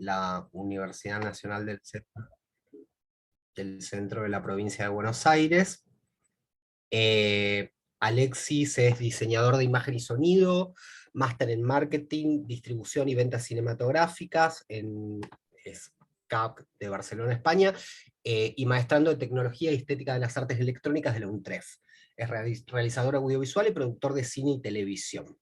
la Universidad Nacional del Centro de la Provincia de Buenos Aires. Alexis es diseñador de imagen y sonido, máster en marketing, distribución y ventas cinematográficas en SCAP de Barcelona, España, y maestrando de tecnología y estética de las artes electrónicas de la UNTREF. Es realizador audiovisual y productor de cine y televisión.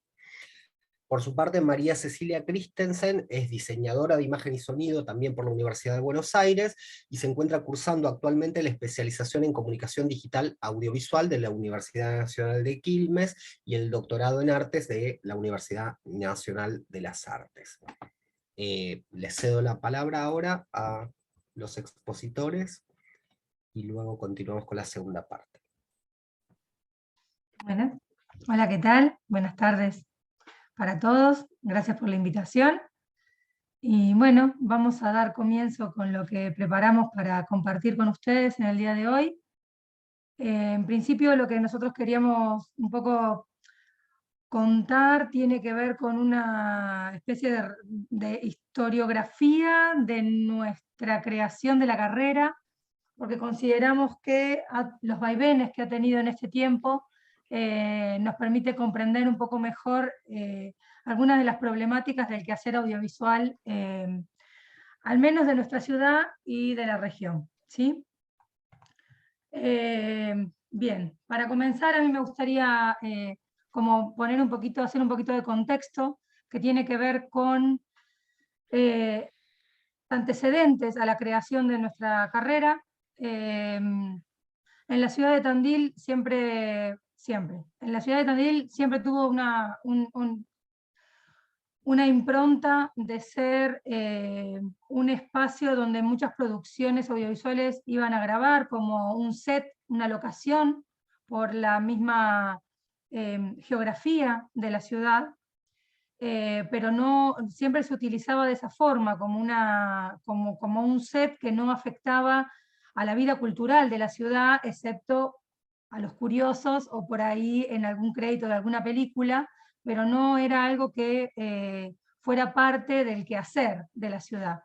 Por su parte, María Cecilia Christensen es diseñadora de imagen y sonido también por la Universidad de Buenos Aires y se encuentra cursando actualmente la especialización en comunicación digital audiovisual de la Universidad Nacional de Quilmes y el doctorado en artes de la Universidad Nacional de las Artes. Les cedo la palabra ahora a los expositores y luego continuamos con la segunda parte. Bueno, hola, ¿qué tal? Buenas tardes para todos, gracias por la invitación. Y bueno, vamos a dar comienzo con lo que preparamos para compartir con ustedes en el día de hoy. En principio, lo que nosotros queríamos un poco contar tiene que ver con una especie de historiografía de nuestra creación de la carrera, porque consideramos que los vaivenes que ha tenido en este tiempo nos permite comprender un poco mejor algunas de las problemáticas del quehacer audiovisual, al menos de nuestra ciudad y de la región, ¿sí? Bien, para comenzar a mí me gustaría como poner un poquito, hacer un poquito de contexto que tiene que ver con antecedentes a la creación de nuestra carrera. En la ciudad de Tandil en la ciudad de Tandil siempre tuvo una impronta de ser un espacio donde muchas producciones audiovisuales iban a grabar, como un set, una locación, por la misma geografía de la ciudad, pero no siempre se utilizaba de esa forma, como un set que no afectaba a la vida cultural de la ciudad, excepto a los curiosos o por ahí en algún crédito de alguna película, pero no era algo que fuera parte del quehacer de la ciudad.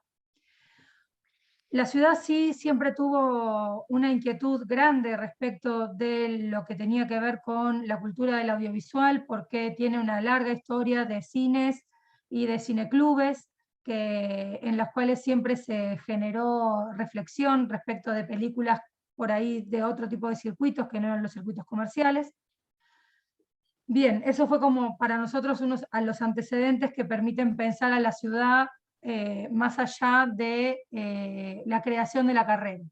La ciudad sí siempre tuvo una inquietud grande respecto de lo que tenía que ver con la cultura del audiovisual, porque tiene una larga historia de cines y de cineclubes en las cuales siempre se generó reflexión respecto de películas por ahí de otro tipo de circuitos que no eran los circuitos comerciales. Bien, eso fue como para nosotros a los antecedentes que permiten pensar a la ciudad más allá de la creación de la carrera.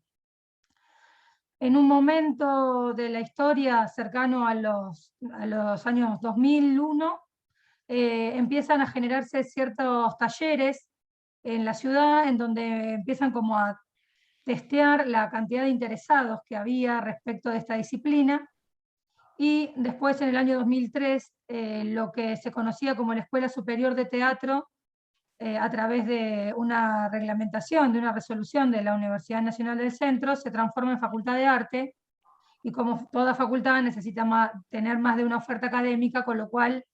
En un momento de la historia cercano a los años 2001, empiezan a generarse ciertos talleres en la ciudad en donde empiezan como a testear la cantidad de interesados que había respecto de esta disciplina. Y después, en el año 2003, lo que se conocía como la Escuela Superior de Teatro, a través de una reglamentación, de una resolución de la Universidad Nacional del Centro, se transforma en Facultad de Arte, y como toda facultad necesita tener más de una oferta académica, con lo cual,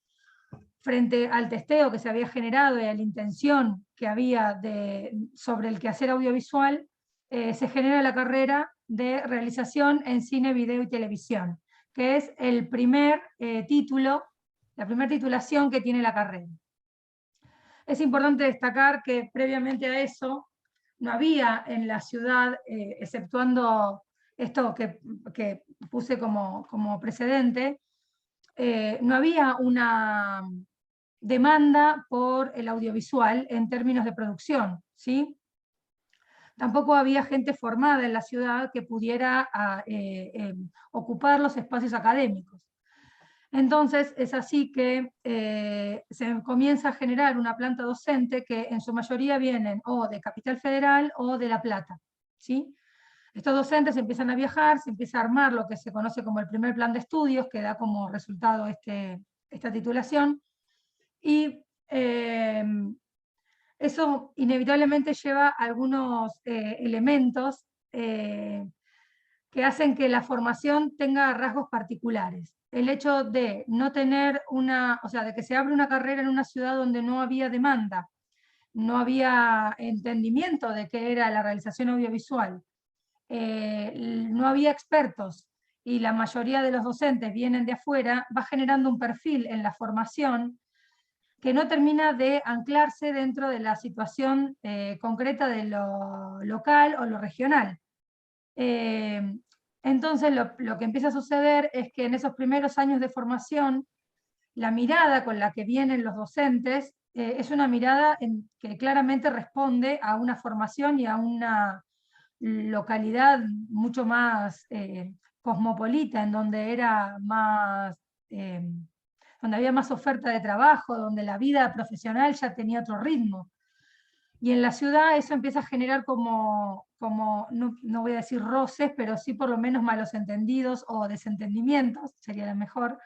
frente al testeo que se había generado y a la intención que había sobre el quehacer audiovisual, se genera la carrera de realización en cine, video y televisión, que es el primer título, la primera titulación que tiene la carrera. Es importante destacar que previamente a eso no había en la ciudad, exceptuando esto que puse como precedente, no había una demanda por el audiovisual en términos de producción, ¿sí? Tampoco había gente formada en la ciudad que pudiera ocupar los espacios académicos. Entonces es así que se comienza a generar una planta docente que en su mayoría vienen o de Capital Federal o de La Plata, ¿sí? Estos docentes empiezan a viajar, se empieza a armar lo que se conoce como el primer plan de estudios, que da como resultado esta titulación, y eso inevitablemente lleva a algunos elementos que hacen que la formación tenga rasgos particulares. El hecho de no tener de que se abre una carrera en una ciudad donde no había demanda no había entendimiento de qué era la realización audiovisual, no había expertos y la mayoría de los docentes vienen de afuera, va generando un perfil en la formación que no termina de anclarse dentro de la situación concreta de lo local o lo regional. Entonces lo que empieza a suceder es que en esos primeros años de formación, la mirada con la que vienen los docentes es una mirada que claramente responde a una formación y a una localidad mucho más cosmopolita, en donde era más, donde había más oferta de trabajo, donde la vida profesional ya tenía otro ritmo. Y en la ciudad eso empieza a generar no voy a decir roces, pero sí por lo menos malos entendidos o desentendimientos, sería la mejor,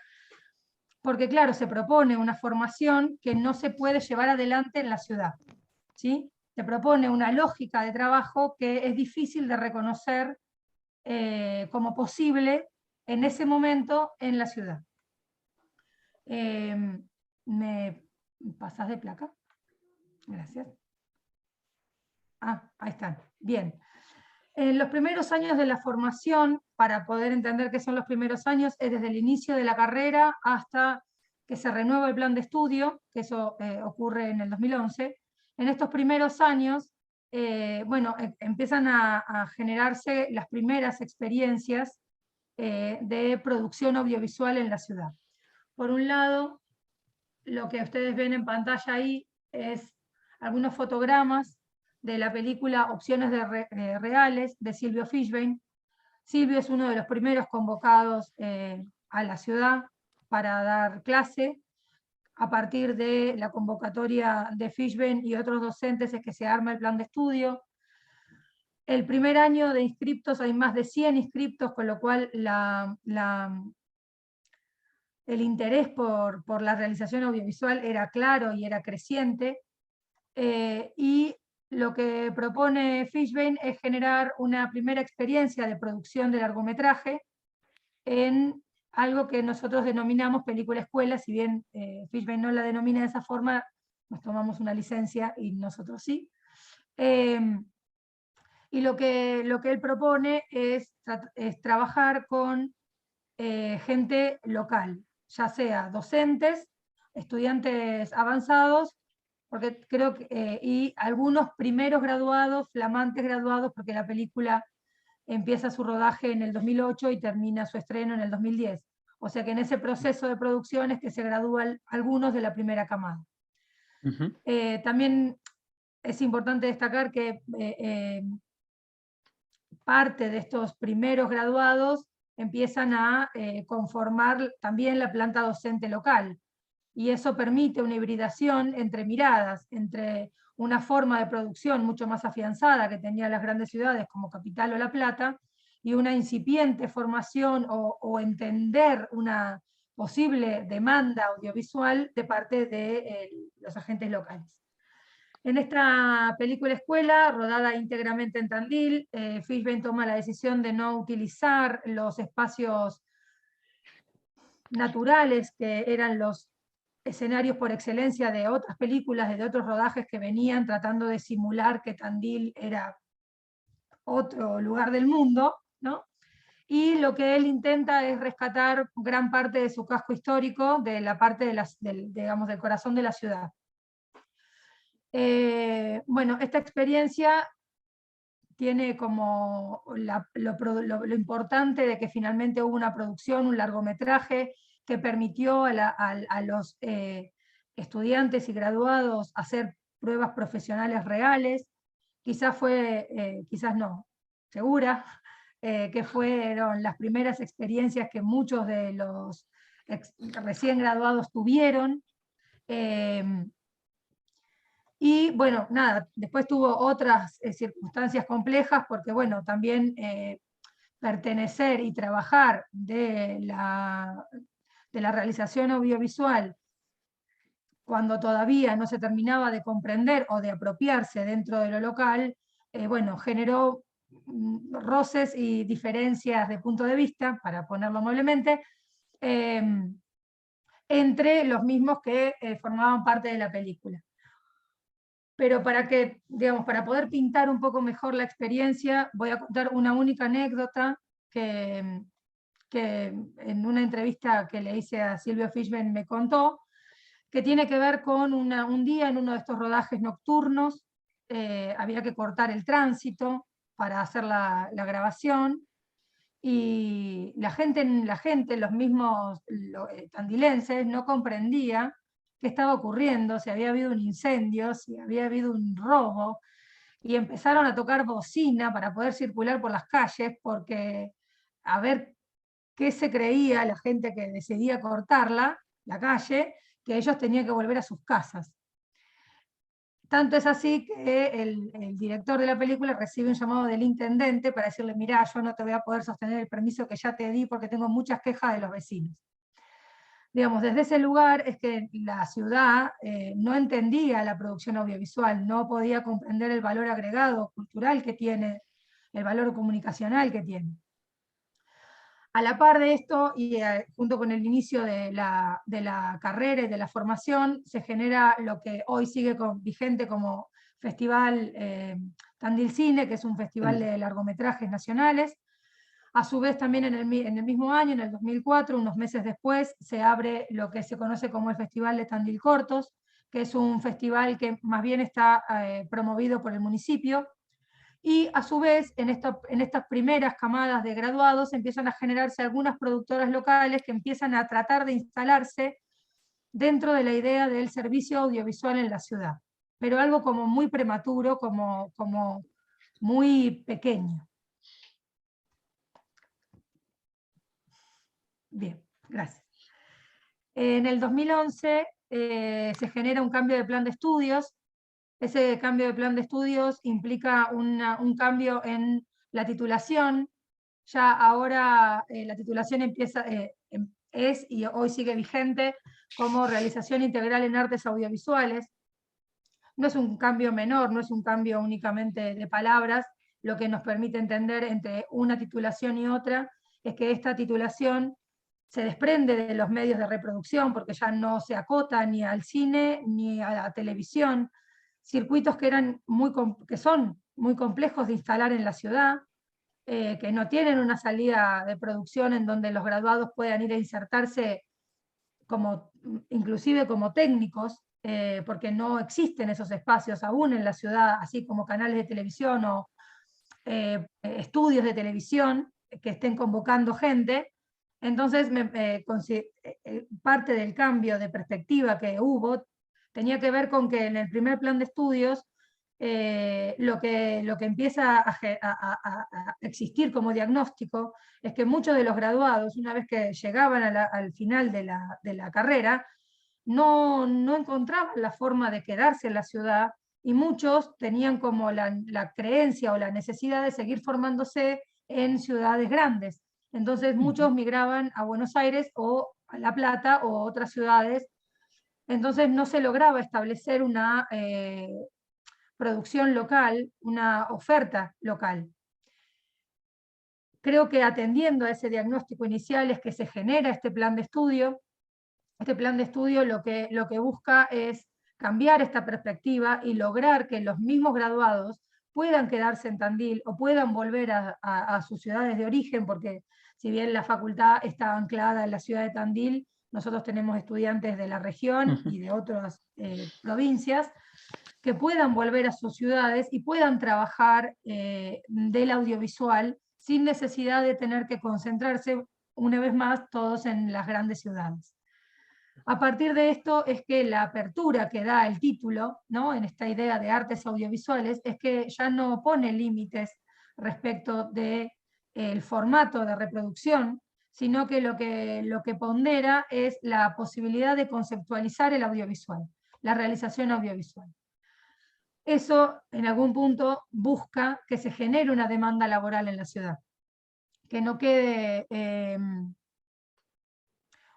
porque claro, se propone una formación que no se puede llevar adelante en la ciudad, ¿sí? Se propone una lógica de trabajo que es difícil de reconocer como posible en ese momento en la ciudad. ¿Me pasas de placa? Gracias. Ah, ahí están. Bien. En los primeros años de la formación, para poder entender qué son los primeros años, es desde el inicio de la carrera hasta que se renueva el plan de estudio, que eso ocurre en el 2011. En estos primeros años, bueno, empiezan a generarse las primeras experiencias de producción audiovisual en la ciudad. Por un lado, lo que ustedes ven en pantalla ahí es algunos fotogramas de la película Opciones Reales de Silvio Fishbein. Silvio es uno de los primeros convocados a la ciudad para dar clase. A partir de la convocatoria de Fishbein y otros docentes es que se arma el plan de estudio. El primer año de inscriptos hay más de 100 inscriptos, con lo cual el interés por la realización audiovisual era claro y era creciente. Y lo que propone Fishbein es generar una primera experiencia de producción de largometraje en algo que nosotros denominamos película escuela. Si bien Fishbein no la denomina de esa forma, nos tomamos una licencia y nosotros sí. Y lo que él propone es trabajar con gente local, ya sea docentes, estudiantes avanzados, porque creo que, y algunos primeros graduados, flamantes graduados, porque la película empieza su rodaje en el 2008 y termina su estreno en el 2010. O sea que en ese proceso de producción es que se gradúan algunos de la primera camada. También es importante destacar que parte de estos primeros graduados empiezan a conformar también la planta docente local. Y eso permite una hibridación entre miradas, entre una forma de producción mucho más afianzada que tenían las grandes ciudades como Capital o La Plata, y una incipiente formación o entender una posible demanda audiovisual de parte de los agentes locales. En esta película escuela, rodada íntegramente en Tandil, Fishbein toma la decisión de no utilizar los espacios naturales que eran los escenarios por excelencia de otras películas, de otros rodajes que venían tratando de simular que Tandil era otro lugar del mundo, ¿no? Y lo que él intenta es rescatar gran parte de su casco histórico, de la parte digamos, del corazón de la ciudad. Bueno, esta experiencia tiene como lo importante de que finalmente hubo una producción, un largometraje que permitió a los estudiantes y graduados hacer pruebas profesionales reales. Quizás quizás no, segura, que fueron las primeras experiencias que muchos de los recién graduados tuvieron. Y bueno, nada, después tuvo otras circunstancias complejas porque bueno, también pertenecer y trabajar de la realización audiovisual cuando todavía no se terminaba de comprender o de apropiarse dentro de lo local, bueno, generó roces y diferencias de punto de vista, para ponerlo amablemente, entre los mismos que formaban parte de la película. Pero para que, digamos, para poder pintar un poco mejor la experiencia, voy a contar una única anécdota que en una entrevista que le hice a Silvio Fishman me contó, que tiene que ver con un día en uno de estos rodajes nocturnos, había que cortar el tránsito para hacer la grabación, y la gente los mismos tandilenses, no comprendía qué estaba ocurriendo, si había habido un incendio, si había habido un robo, y empezaron a tocar bocina para poder circular por las calles, porque a ver qué se creía la gente que decidía cortarla, la calle, que ellos tenían que volver a sus casas. Tanto es así que el director de la película recibe un llamado del intendente para decirle: mirá, yo no te voy a poder sostener el permiso que ya te di porque tengo muchas quejas de los vecinos. Digamos, desde ese lugar es que la ciudad no entendía la producción audiovisual, no podía comprender el valor agregado cultural que tiene, el valor comunicacional que tiene. A la par de esto, y junto con el inicio de la carrera y de la formación, se genera lo que hoy sigue vigente como Festival Tandil Cine, que es un festival de largometrajes nacionales. A su vez, también en el mismo año, en el 2004, unos meses después, se abre lo que se conoce como el Festival de Tandil Cortos, que es un festival que más bien está promovido por el municipio. Y a su vez, en estas primeras camadas de graduados empiezan a generarse algunas productoras locales que empiezan a tratar de instalarse dentro de la idea del servicio audiovisual en la ciudad, pero algo como muy prematuro, como muy pequeño. Bien, gracias. En el 2011 se genera un cambio de plan de estudios. Ese cambio de plan de estudios implica un cambio en la titulación. Ya ahora la titulación es y hoy sigue vigente como realización integral en artes audiovisuales. No es un cambio menor, no es un cambio únicamente de palabras. Lo que nos permite entender entre una titulación y otra es que esta titulación se desprende de los medios de reproducción, porque ya no se acota ni al cine ni a la televisión, circuitos que son muy complejos de instalar en la ciudad, que no tienen una salida de producción en donde los graduados puedan ir a insertarse inclusive como técnicos, porque no existen esos espacios aún en la ciudad, así como canales de televisión o estudios de televisión que estén convocando gente. Entonces, parte del cambio de perspectiva que hubo tenía que ver con que en el primer plan de estudios lo que empieza a existir como diagnóstico es que muchos de los graduados, una vez que llegaban al final de la carrera, no encontraban la forma de quedarse en la ciudad, y muchos tenían como la creencia o la necesidad de seguir formándose en ciudades grandes. Entonces muchos migraban a Buenos Aires o a La Plata o otras ciudades. Entonces no se lograba establecer una producción local, una oferta local. Creo que atendiendo a ese diagnóstico inicial es que se genera este plan de estudio. Este plan de estudio lo que busca es cambiar esta perspectiva y lograr que los mismos graduados puedan quedarse en Tandil o puedan volver a sus ciudades de origen, porque si bien la facultad está anclada en la ciudad de Tandil, nosotros tenemos estudiantes de la región y de otras provincias, que puedan volver a sus ciudades y puedan trabajar del audiovisual sin necesidad de tener que concentrarse una vez más todos en las grandes ciudades. A partir de esto es que la apertura que da el título, ¿no?, en esta idea de artes audiovisuales, es que ya no pone límites respecto del formato de reproducción, sino que lo que pondera es la posibilidad de conceptualizar el audiovisual, la realización audiovisual. Eso en algún punto busca que se genere una demanda laboral en la ciudad, que no quede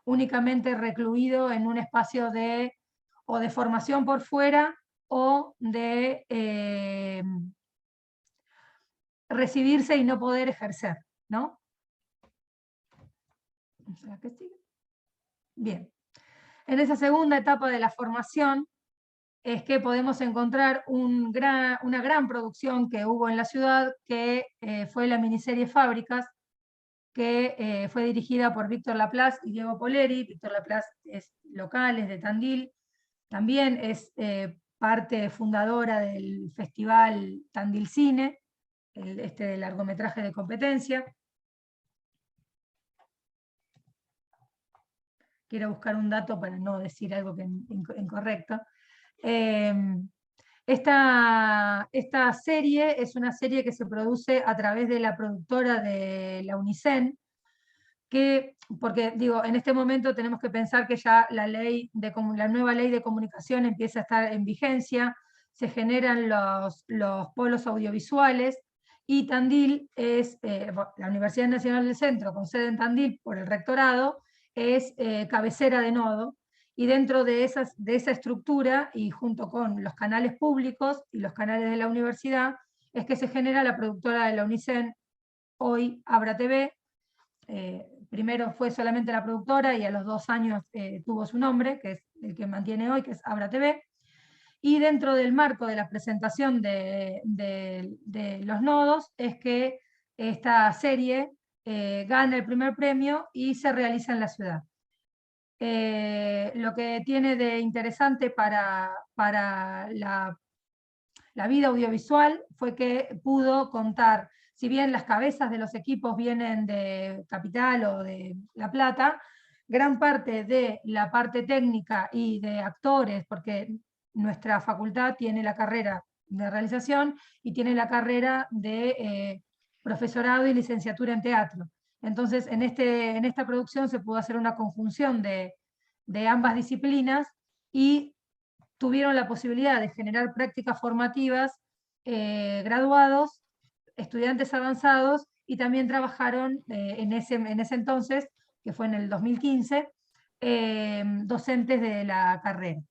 únicamente recluido en un espacio o de formación por fuera o de recibirse y no poder ejercer, ¿no? Bien. En esa segunda etapa de la formación, es que podemos encontrar una gran producción que hubo en la ciudad, que fue la miniserie Fábricas, que fue dirigida por Víctor Laplace y Diego Poleri. Víctor Laplace es local, es de Tandil, también es parte fundadora del festival Tandil Cine, este largometraje de competencia. Quiero buscar un dato para no decir algo incorrecto. Esta serie es una serie que se produce a través de la productora de la Unicen, porque digo, en este momento tenemos que pensar que ya la nueva ley de comunicación empieza a estar en vigencia, se generan los polos audiovisuales, y Tandil es, la Universidad Nacional del Centro, con sede en Tandil por el rectorado, es cabecera de nodo, y dentro de esa estructura, y junto con los canales públicos y los canales de la universidad, es que se genera la productora de la Unicen, hoy Abra TV. Primero fue solamente la productora y a los 2 años tuvo su nombre, que es el que mantiene hoy, que es Abra TV. Y dentro del marco de la presentación de los nodos es que esta serie gana el primer premio y se realiza en la ciudad. Lo que tiene de interesante para la vida audiovisual fue que pudo contar, si bien las cabezas de los equipos vienen de Capital o de La Plata, gran parte de la parte técnica y de actores, porque nuestra facultad tiene la carrera de realización y tiene la carrera de profesorado y licenciatura en teatro. Entonces, en esta producción se pudo hacer una conjunción de ambas disciplinas, y tuvieron la posibilidad de generar prácticas formativas, graduados, estudiantes avanzados, y también trabajaron en ese entonces, que fue en el 2015, docentes de la carrera.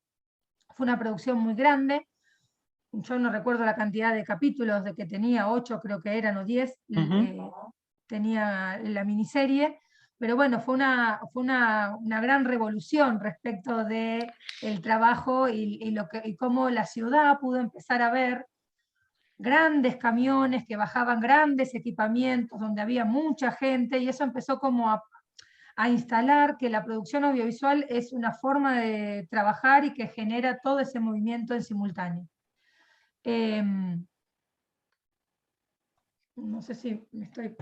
Fue una producción muy grande. Yo no recuerdo la cantidad de capítulos de que tenía, 8 creo que eran, o 10, tenía la miniserie, pero bueno, fue una gran revolución respecto del trabajo y cómo la ciudad pudo empezar a ver grandes camiones que bajaban grandes equipamientos, donde había mucha gente, y eso empezó como a instalar que la producción audiovisual es una forma de trabajar y que genera todo ese movimiento en simultáneo. No sé si me estoy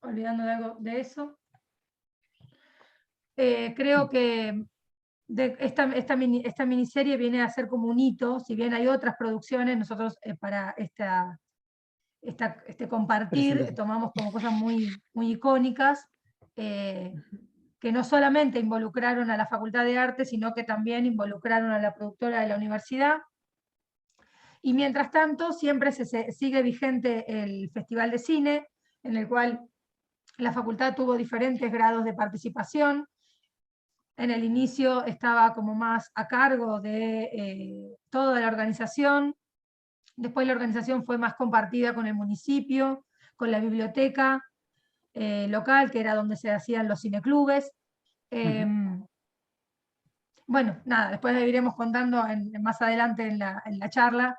olvidando de algo de eso. Creo que esta miniserie viene a ser como un hito, si bien hay otras producciones, nosotros para este compartir tomamos como cosas muy, muy icónicas, que no solamente involucraron a la Facultad de Arte, sino que también involucraron a la productora de la universidad. Y mientras tanto, siempre se sigue vigente el Festival de Cine, en el cual la facultad tuvo diferentes grados de participación. En el inicio estaba como más a cargo de toda la organización. Después la organización fue más compartida con el municipio, con la biblioteca local, que era donde se hacían los cineclubes. Bueno, nada, después iremos contando más adelante en la charla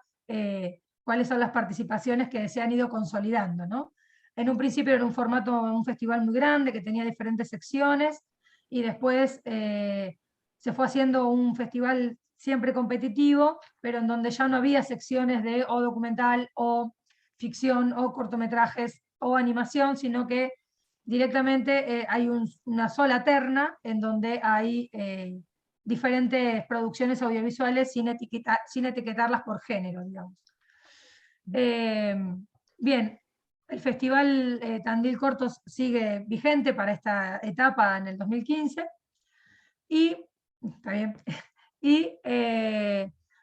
cuáles son las participaciones que se han ido consolidando, ¿no? En un principio era un formato, un festival muy grande que tenía diferentes secciones, y después se fue haciendo un festival siempre competitivo, pero en donde ya no había secciones de o documental o ficción o cortometrajes o animación, sino que directamente hay una sola terna en donde hay diferentes producciones audiovisuales sin etiquetarlas por género, digamos. Bien, el Festival Tandil Cortos sigue vigente para esta etapa en el 2015, y, está bien, y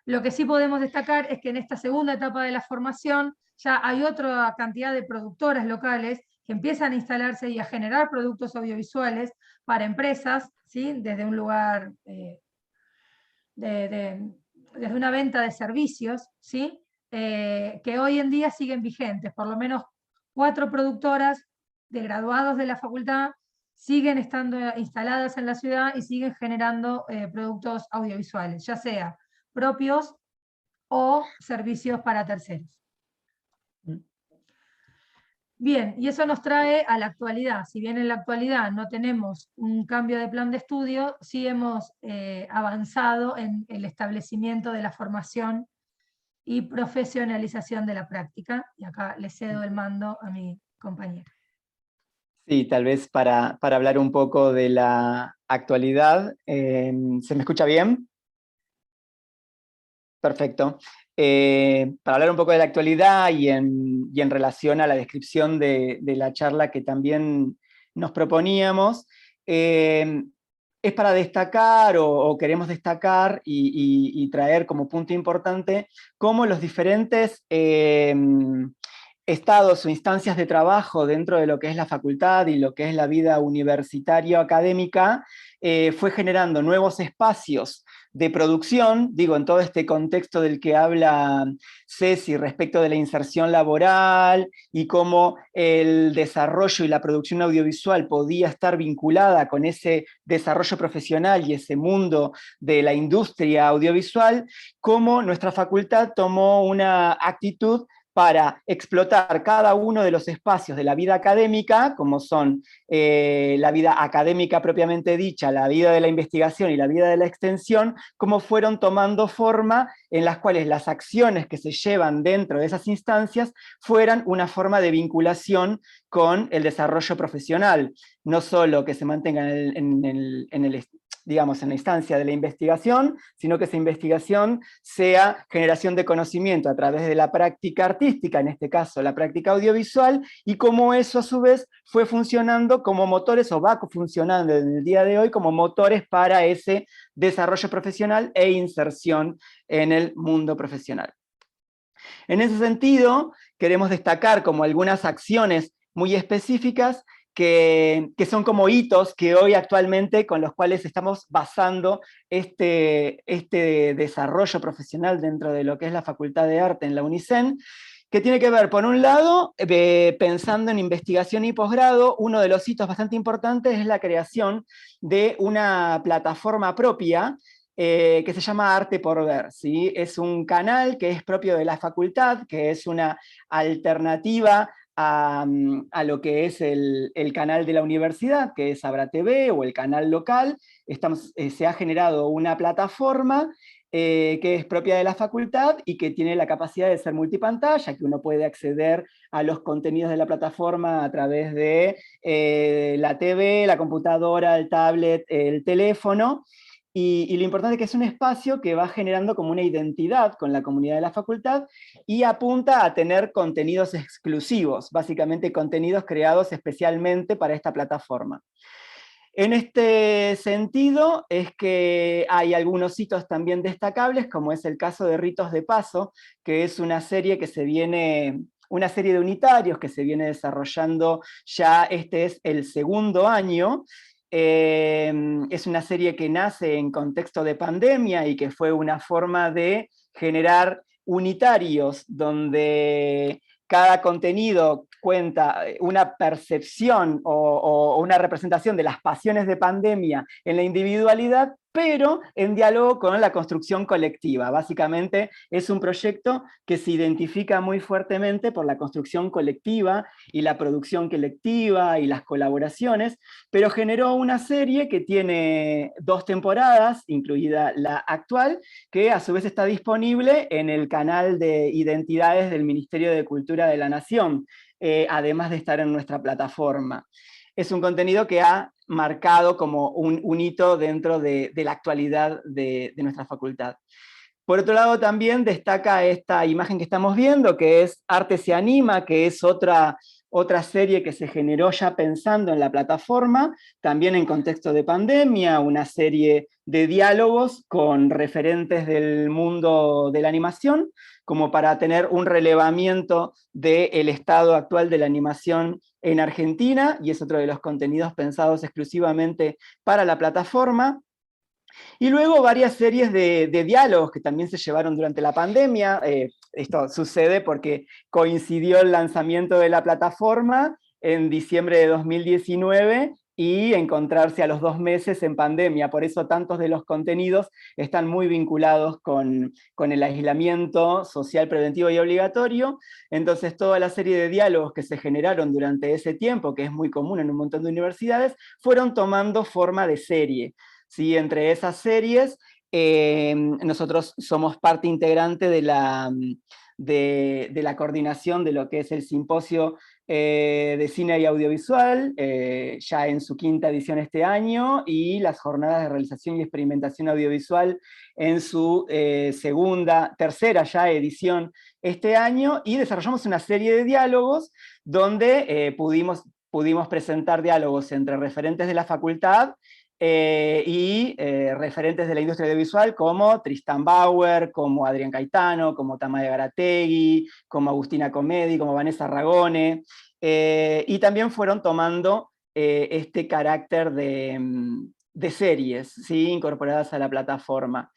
lo que sí podemos destacar es que en esta segunda etapa de la formación ya hay otra cantidad de productoras locales que empiezan a instalarse y a generar productos audiovisuales para empresas, ¿sí? Desde un lugar, desde una venta de servicios, ¿sí? Que hoy en día siguen vigentes. Por lo menos 4 productoras de graduados de la facultad siguen estando instaladas en la ciudad y siguen generando productos audiovisuales, ya sea propios o servicios para terceros. Bien, y eso nos trae a la actualidad. Si bien en la actualidad no tenemos un cambio de plan de estudio, sí hemos avanzado en el establecimiento de la formación y profesionalización de la práctica. Y acá le cedo el mando a mi compañera. Sí, tal vez para hablar un poco de la actualidad. ¿Se me escucha bien? Perfecto. Para hablar un poco de la actualidad y en relación a la descripción de la charla que también nos proponíamos, es para destacar o queremos destacar y traer como punto importante cómo los diferentes estados o instancias de trabajo dentro de lo que es la facultad y lo que es la vida universitaria académica fue generando nuevos espacios de producción, digo, en todo este contexto del que habla Ceci respecto de la inserción laboral y cómo el desarrollo y la producción audiovisual podía estar vinculada con ese desarrollo profesional y ese mundo de la industria audiovisual, cómo nuestra facultad tomó una actitud para explotar cada uno de los espacios de la vida académica, como son la vida académica propiamente dicha, la vida de la investigación y la vida de la extensión, cómo fueron tomando forma en las cuales las acciones que se llevan dentro de esas instancias fueran una forma de vinculación con el desarrollo profesional, no solo que se mantenga digamos, en la instancia de la investigación, sino que esa investigación sea generación de conocimiento a través de la práctica artística, en este caso la práctica audiovisual, y cómo eso a su vez fue funcionando como motores, o va funcionando en el día de hoy como motores para ese desarrollo profesional e inserción en el mundo profesional. En ese sentido, queremos destacar como algunas acciones muy específicas que son como hitos que hoy actualmente con los cuales estamos basando este desarrollo profesional dentro de lo que es la Facultad de Arte en la UNICEN, que tiene que ver, por un lado, pensando en investigación y posgrado, uno de los hitos bastante importantes es la creación de una plataforma propia que se llama Arte por Ver, ¿sí? Es un canal que es propio de la facultad, que es una alternativa a lo que es el canal de la universidad, que es Abra TV o el canal local. Se ha generado una plataforma que es propia de la facultad y que tiene la capacidad de ser multipantalla, que uno puede acceder a los contenidos de la plataforma a través de la TV, la computadora, el tablet, el teléfono. Y lo importante es que es un espacio que va generando como una identidad con la comunidad de la facultad y apunta a tener contenidos exclusivos, básicamente contenidos creados especialmente para esta plataforma. En este sentido es que hay algunos hitos también destacables, como es el caso de Ritos de Paso, que es una serie una serie de unitarios que se viene desarrollando ya, este es el segundo año. Es una serie que nace en contexto de pandemia y que fue una forma de generar unitarios donde cada contenido cuenta una percepción o una representación de las pasiones de pandemia en la individualidad, pero en diálogo con la construcción colectiva. Básicamente es un proyecto que se identifica muy fuertemente por la construcción colectiva y la producción colectiva y las colaboraciones, pero generó una serie que tiene 2 temporadas, incluida la actual, que a su vez está disponible en el canal de identidades del Ministerio de Cultura de la Nación, además de estar en nuestra plataforma. Es un contenido que ha marcado como un hito dentro de la actualidad de nuestra facultad. Por otro lado, también destaca esta imagen que estamos viendo, que es Arte se anima, que es otra serie que se generó ya pensando en la plataforma, también en contexto de pandemia, una serie de diálogos con referentes del mundo de la animación, como para tener un relevamiento del estado actual de la animación en Argentina, y es otro de los contenidos pensados exclusivamente para la plataforma. Y luego varias series de diálogos que también se llevaron durante la pandemia. Esto sucede porque coincidió el lanzamiento de la plataforma en diciembre de 2019 y encontrarse a los 2 meses en pandemia. Por eso tantos de los contenidos están muy vinculados con el aislamiento social preventivo y obligatorio. Entonces toda la serie de diálogos que se generaron durante ese tiempo, que es muy común en un montón de universidades, fueron tomando forma de serie. ¿Sí? Entre esas series, nosotros somos parte integrante de la coordinación de lo que es el simposio de cine y audiovisual, ya en su 5ª edición este año, y las jornadas de realización y experimentación audiovisual en su tercera ya edición este año, y desarrollamos una serie de diálogos donde pudimos presentar diálogos entre referentes de la facultad y referentes de la industria audiovisual como Tristan Bauer, como Adrián Caetano, como Tamara Garategui, como Agustina Comedi, como Vanessa Ragone, y también fueron tomando este carácter de series, ¿sí? Incorporadas a la plataforma.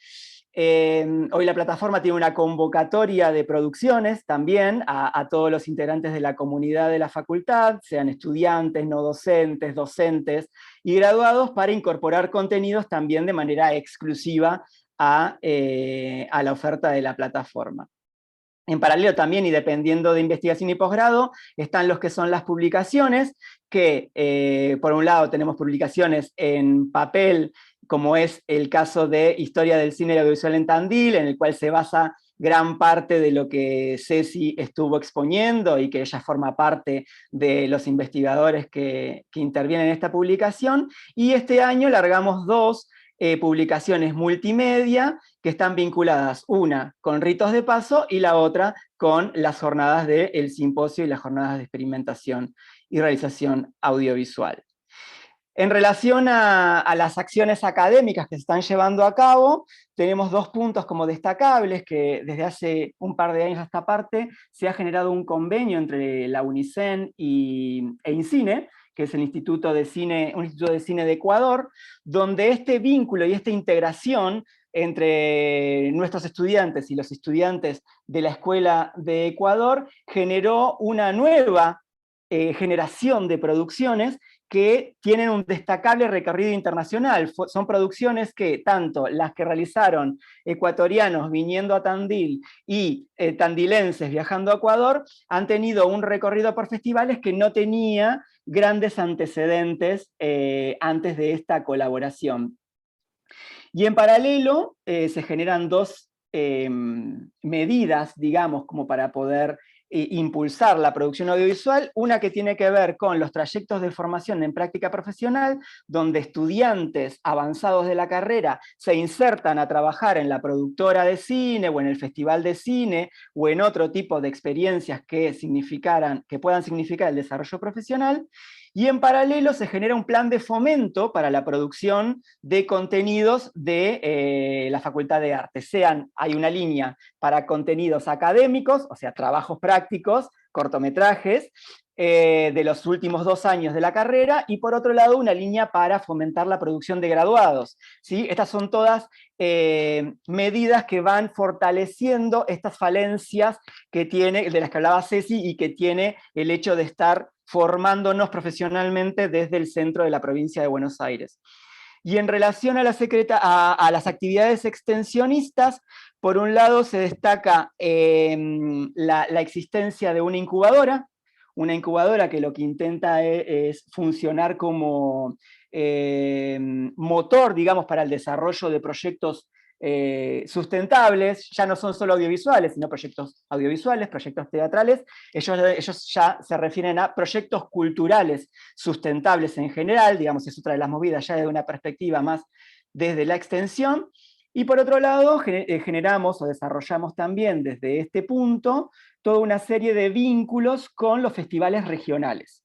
Hoy la plataforma tiene una convocatoria de producciones también a todos los integrantes de la comunidad de la facultad, sean estudiantes, no docentes, docentes y graduados, para incorporar contenidos también de manera exclusiva a la oferta de la plataforma. En paralelo también, y dependiendo de investigación y posgrado, están los que son las publicaciones, que por un lado tenemos publicaciones en papel, como es el caso de Historia del Cine y Audiovisual en Tandil, en el cual se basa gran parte de lo que Ceci estuvo exponiendo y que ella forma parte de los investigadores que intervienen en esta publicación, y este año largamos 2 publicaciones multimedia que están vinculadas, una con ritos de paso y la otra con las jornadas del simposio y las jornadas de experimentación y realización audiovisual. En relación a las acciones académicas que se están llevando a cabo, tenemos 2 puntos como destacables, que desde hace un par de años a esta parte se ha generado un convenio entre la UNICEN e INCINE, que es el Instituto de Cine, un Instituto de Cine de Ecuador, donde este vínculo y esta integración entre nuestros estudiantes y los estudiantes de la Escuela de Ecuador generó una nueva generación de producciones que tienen un destacable recorrido internacional. Son producciones que, tanto las que realizaron ecuatorianos viniendo a Tandil y tandilenses viajando a Ecuador, han tenido un recorrido por festivales que no tenía grandes antecedentes antes de esta colaboración. Y en paralelo se generan 2 medidas, digamos, como para poder impulsar la producción audiovisual, una que tiene que ver con los trayectos de formación en práctica profesional, donde estudiantes avanzados de la carrera se insertan a trabajar en la productora de cine, o en el festival de cine, o en otro tipo de experiencias que puedan significar el desarrollo profesional, y en paralelo se genera un plan de fomento para la producción de contenidos de la Facultad de Artes. Hay una línea para contenidos académicos, o sea, trabajos prácticos, cortometrajes, de los últimos 2 años de la carrera, y por otro lado una línea para fomentar la producción de graduados, ¿sí? Estas son todas medidas que van fortaleciendo estas falencias que tiene, de las que hablaba Ceci, y que tiene el hecho de estar formándonos profesionalmente desde el centro de la provincia de Buenos Aires. Y en relación a las actividades extensionistas, por un lado se destaca la existencia de una incubadora que lo que intenta es funcionar como motor, digamos, para el desarrollo de proyectos sustentables. Ya no son solo audiovisuales, sino proyectos audiovisuales, proyectos teatrales. Ellos ya se refieren a proyectos culturales sustentables en general, digamos, es otra de las movidas ya desde una perspectiva más desde la extensión. Y por otro lado, generamos o desarrollamos también desde este punto toda una serie de vínculos con los festivales regionales.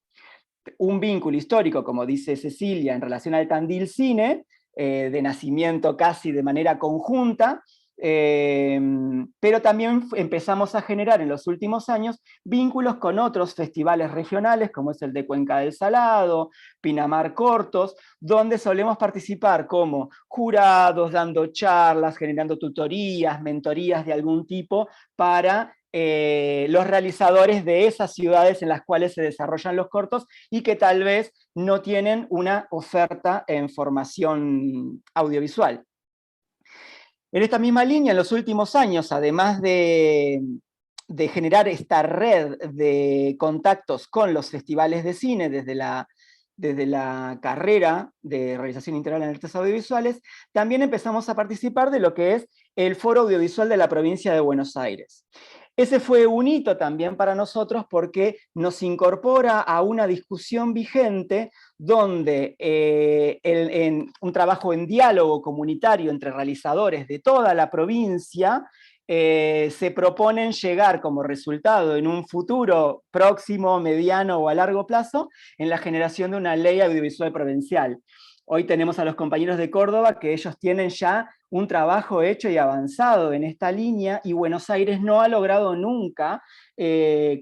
Un vínculo histórico, como dice Cecilia, en relación al Tandil Cine, de nacimiento casi de manera conjunta, pero también empezamos a generar en los últimos años vínculos con otros festivales regionales, como es el de Cuenca del Salado, Pinamar Cortos, donde solemos participar como jurados, dando charlas, generando tutorías, mentorías de algún tipo, para los realizadores de esas ciudades en las cuales se desarrollan los cortos y que tal vez no tienen una oferta en formación audiovisual. En esta misma línea, en los últimos años, además de generar esta red de contactos con los festivales de cine desde la carrera de realización integral en artes audiovisuales, también empezamos a participar de lo que es el Foro Audiovisual de la provincia de Buenos Aires. Ese fue un hito también para nosotros porque nos incorpora a una discusión vigente donde en un trabajo en diálogo comunitario entre realizadores de toda la provincia se proponen llegar como resultado en un futuro próximo, mediano o a largo plazo en la generación de una ley audiovisual provincial. Hoy tenemos a los compañeros de Córdoba que ellos tienen ya un trabajo hecho y avanzado en esta línea, y Buenos Aires no ha logrado nunca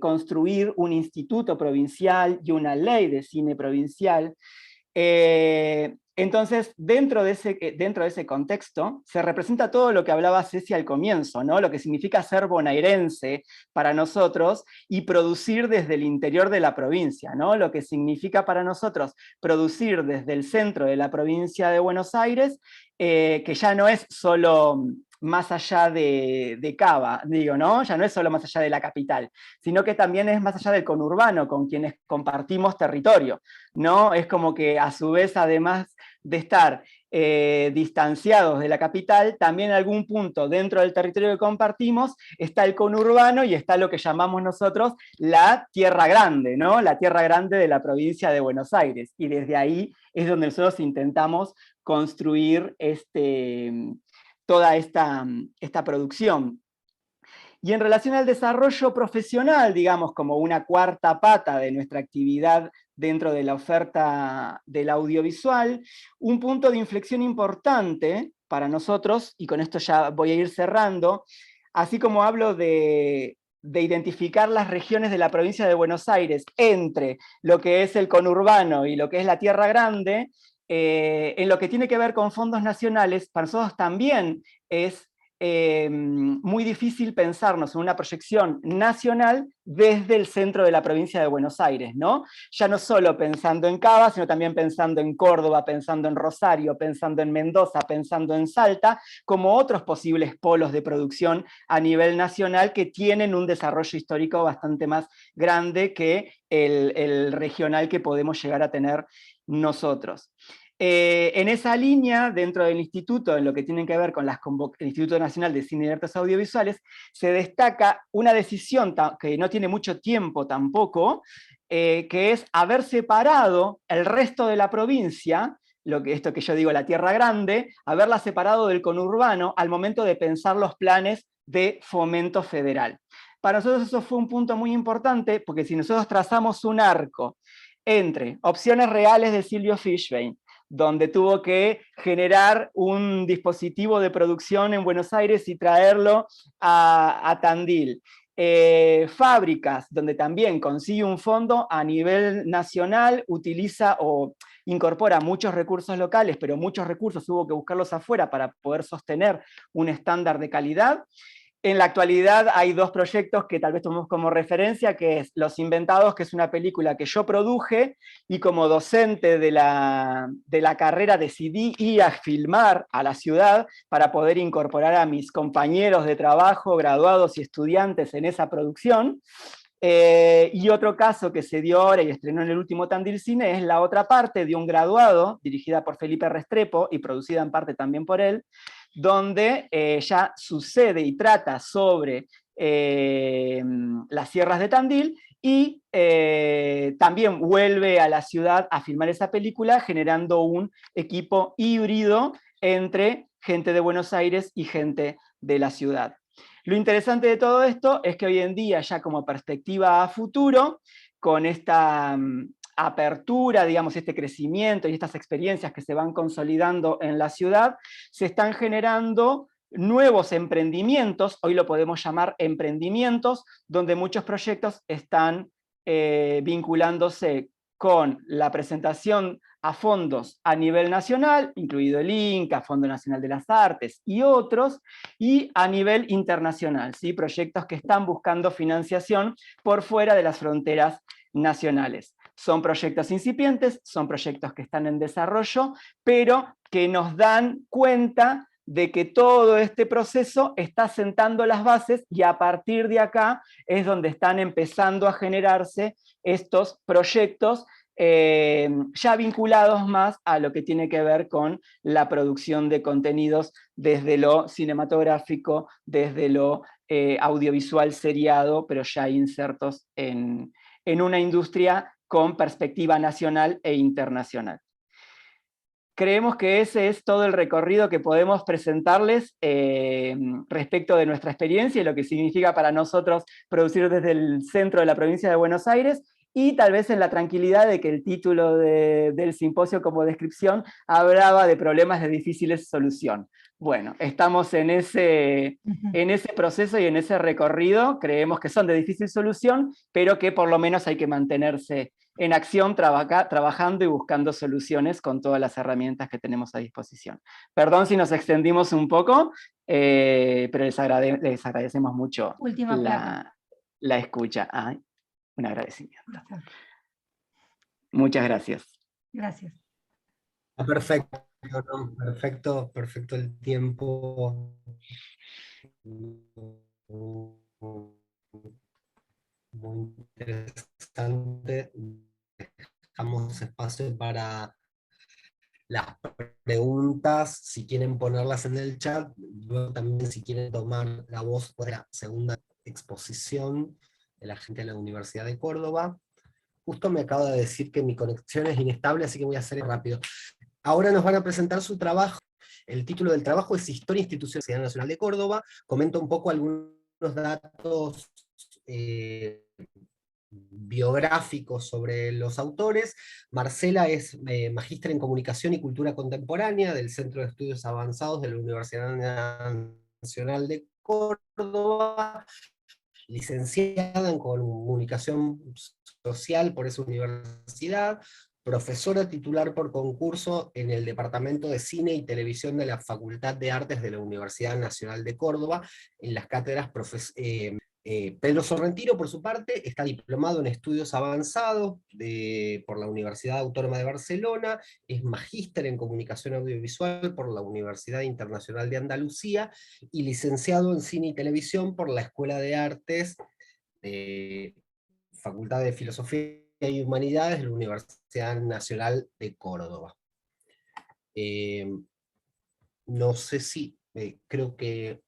construir un instituto provincial y una ley de cine provincial. Entonces, dentro de ese contexto, se representa todo lo que hablaba Ceci al comienzo, ¿no? Lo que significa ser bonaerense para nosotros y producir desde el interior de la provincia, ¿no? Lo que significa para nosotros producir desde el centro de la provincia de Buenos Aires, que ya no es solo más allá de Cava, digo, ¿no? Ya no es solo más allá de la capital, sino que también es más allá del conurbano, con quienes compartimos territorio, ¿no? Es como que a su vez, además de estar distanciados de la capital, también en algún punto dentro del territorio que compartimos está el conurbano y está lo que llamamos nosotros la Tierra Grande, ¿no? La Tierra Grande de la provincia de Buenos Aires, y desde ahí es donde nosotros intentamos construir toda esta producción. Y en relación al desarrollo profesional, digamos, como una cuarta pata de nuestra actividad dentro de la oferta del audiovisual, un punto de inflexión importante para nosotros, y con esto ya voy a ir cerrando, así como hablo de identificar las regiones de la provincia de Buenos Aires entre lo que es el conurbano y lo que es la Tierra Grande, en lo que tiene que ver con fondos nacionales, para nosotros también es muy difícil pensarnos en una proyección nacional desde el centro de la provincia de Buenos Aires, ¿no? Ya no solo pensando en Cava, sino también pensando en Córdoba, pensando en Rosario, pensando en Mendoza, pensando en Salta, como otros posibles polos de producción a nivel nacional que tienen un desarrollo histórico bastante más grande que el regional que podemos llegar a tener nosotros. En esa línea, dentro del instituto, en lo que tiene que ver con el Instituto Nacional de Cine y Artes Audiovisuales, se destaca una decisión que no tiene mucho tiempo tampoco, que es haber separado el resto de la provincia, esto que yo digo, la Tierra Grande, haberla separado del conurbano al momento de pensar los planes de fomento federal. Para nosotros eso fue un punto muy importante, porque si nosotros trazamos un arco entre opciones reales de Silvio Fishbein, donde tuvo que generar un dispositivo de producción en Buenos Aires y traerlo a Tandil. Fábricas, donde también consigue un fondo a nivel nacional, utiliza o incorpora muchos recursos locales, pero muchos recursos hubo que buscarlos afuera para poder sostener un estándar de calidad. En la actualidad hay dos proyectos que tal vez tomemos como referencia, que es Los Inventados, que es una película que yo produje, y como docente de la carrera decidí ir a filmar a la ciudad para poder incorporar a mis compañeros de trabajo, graduados y estudiantes en esa producción. Y otro caso que se dio ahora y estrenó en el último Tandil Cine es La Otra Parte, de un graduado, dirigida por Felipe Restrepo y producida en parte también por él, donde ya sucede y trata sobre las sierras de Tandil, y también vuelve a la ciudad a filmar esa película, generando un equipo híbrido entre gente de Buenos Aires y gente de la ciudad. Lo interesante de todo esto es que hoy en día, ya como perspectiva a futuro, con esta apertura, digamos, este crecimiento y estas experiencias que se van consolidando en la ciudad, se están generando nuevos emprendimientos, hoy lo podemos llamar emprendimientos, donde muchos proyectos están vinculándose con la presentación a fondos a nivel nacional, incluido el INCA, Fondo Nacional de las Artes y otros, y a nivel internacional, ¿sí? Proyectos que están buscando financiación por fuera de las fronteras nacionales. Son proyectos incipientes, son proyectos que están en desarrollo, pero que nos dan cuenta de que todo este proceso está sentando las bases, y a partir de acá es donde están empezando a generarse estos proyectos ya vinculados más a lo que tiene que ver con la producción de contenidos desde lo cinematográfico, desde lo audiovisual seriado, pero ya insertos en una industria con perspectiva nacional e internacional. Creemos que ese es todo el recorrido que podemos presentarles respecto de nuestra experiencia y lo que significa para nosotros producir desde el centro de la provincia de Buenos Aires, y tal vez en la tranquilidad de que el título del simposio como descripción hablaba de problemas de difícil solución. Bueno, estamos en ese proceso y en ese recorrido. Creemos que son de difícil solución, pero que por lo menos hay que mantenerse en acción, trabajando y buscando soluciones con todas las herramientas que tenemos a disposición. Perdón si nos extendimos un poco, pero les agradecemos mucho la escucha. Ay, un agradecimiento. Muchas gracias. Gracias. Perfecto, ¿no? Perfecto el tiempo. Muy interesante. Dejamos espacio para las preguntas, si quieren ponerlas en el chat, luego también si quieren tomar la voz por la segunda exposición de la gente de la Universidad de Córdoba. Justo me acaba de decir que mi conexión es inestable, así que voy a hacer rápido. Ahora nos van a presentar su trabajo. El título del trabajo es Historia Institucional de la Universidad Nacional de Córdoba. Comento un poco algunos datos biográficos sobre los autores. Marcela es magíster en Comunicación y Cultura Contemporánea del Centro de Estudios Avanzados de la Universidad Nacional de Córdoba, licenciada en Comunicación Social por esa universidad, profesora titular por concurso en el Departamento de Cine y Televisión de la Facultad de Artes de la Universidad Nacional de Córdoba, en las cátedras Pedro Sorrentino, por su parte, está diplomado en estudios avanzados por la Universidad Autónoma de Barcelona, es magíster en comunicación audiovisual por la Universidad Internacional de Andalucía, y licenciado en cine y televisión por la Escuela de Artes de Facultad de Filosofía y Humanidades de la Universidad Nacional de Córdoba. No sé si, creo que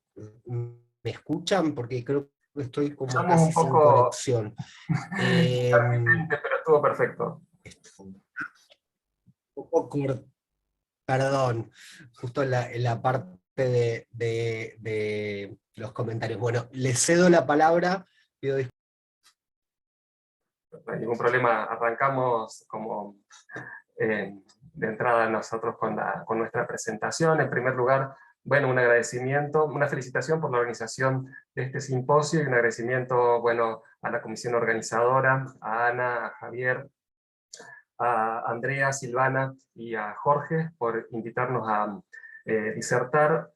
me escuchan, porque creo que estoy como casi sin conexión. Pero estuvo perfecto. Un poco corto, perdón, justo en la parte de los comentarios. Bueno, les cedo la palabra, pido disculpas. No hay ningún problema, arrancamos como de entrada nosotros con nuestra presentación. En primer lugar, bueno, un agradecimiento, una felicitación por la organización de este simposio, y un agradecimiento, bueno, a la comisión organizadora, a Ana, a Javier, a Andrea, Silvana y a Jorge por invitarnos a disertar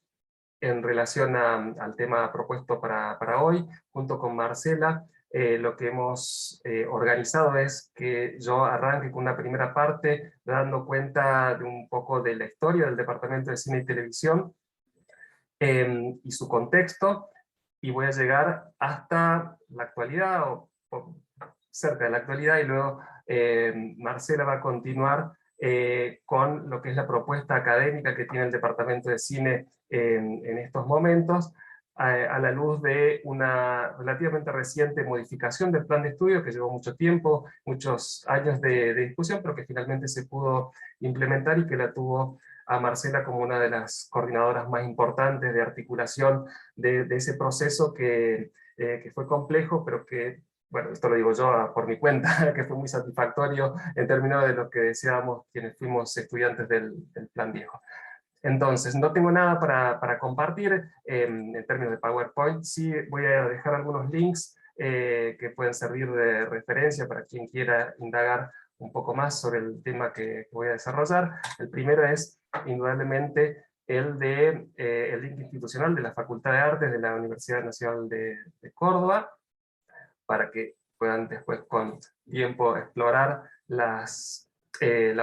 en relación al tema propuesto para hoy, junto con Marcela. Lo que hemos organizado es que yo arranque con una primera parte, dando cuenta de un poco de la historia del Departamento de Cine y Televisión y su contexto, y voy a llegar hasta la actualidad, o cerca de la actualidad, y luego Marcela va a continuar con lo que es la propuesta académica que tiene el Departamento de Cine en estos momentos, a la luz de una relativamente reciente modificación del plan de estudio que llevó mucho tiempo, muchos años de discusión, pero que finalmente se pudo implementar, y que la tuvo a Marcela como una de las coordinadoras más importantes de articulación de ese proceso que fue complejo, pero que, bueno, esto lo digo yo por mi cuenta, que fue muy satisfactorio en términos de lo que deseábamos quienes fuimos estudiantes del plan viejo. Entonces, no tengo nada para compartir en términos de PowerPoint. Sí voy a dejar algunos links que pueden servir de referencia para quien quiera indagar un poco más sobre el tema que voy a desarrollar. El primero es, indudablemente, el link institucional de la Facultad de Artes de la Universidad Nacional de Córdoba, para que puedan después con tiempo explorar la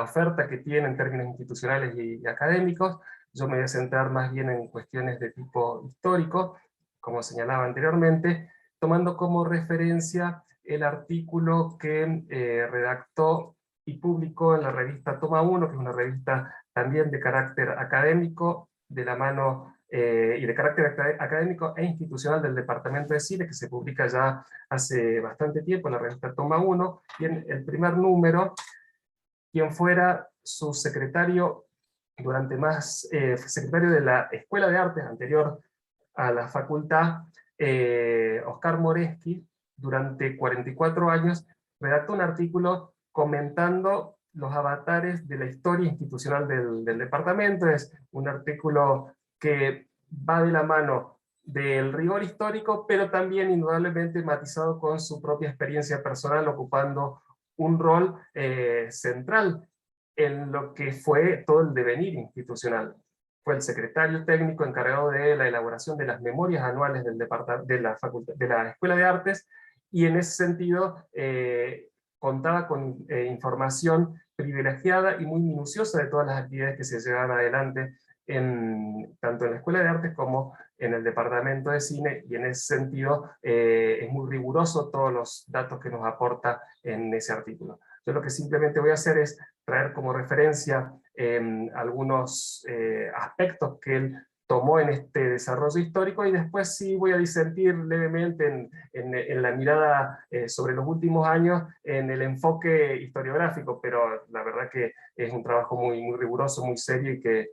oferta que tiene en términos institucionales y académicos. Yo me voy a centrar más bien en cuestiones de tipo histórico, como señalaba anteriormente, tomando como referencia el artículo que redactó y publicó en la revista Toma 1, que es una revista también de carácter académico, de la mano y de carácter académico e institucional del Departamento de Cine, que se publica ya hace bastante tiempo en la revista Toma 1, y en el primer número, quien fuera su secretario durante secretario de la Escuela de Artes anterior a la facultad, Oscar Moreschi, durante 44 años, redactó un artículo comentando los avatares de la historia institucional del departamento. Es un artículo que va de la mano del rigor histórico, pero también indudablemente matizado con su propia experiencia personal, ocupando un rol central en lo que fue todo el devenir institucional. Fue el secretario técnico encargado de la elaboración de las memorias anuales de la Escuela de Artes, y en ese sentido contaba con información privilegiada y muy minuciosa de todas las actividades que se llevaban adelante tanto en la Escuela de Artes como en el Departamento de Cine, y en ese sentido es muy riguroso todos los datos que nos aporta en ese artículo. Yo lo que simplemente voy a hacer es traer como referencia algunos aspectos que él tomó en este desarrollo histórico, y después sí voy a disentir levemente en la mirada sobre los últimos años, en el enfoque historiográfico, pero la verdad que es un trabajo muy, muy riguroso, muy serio, y que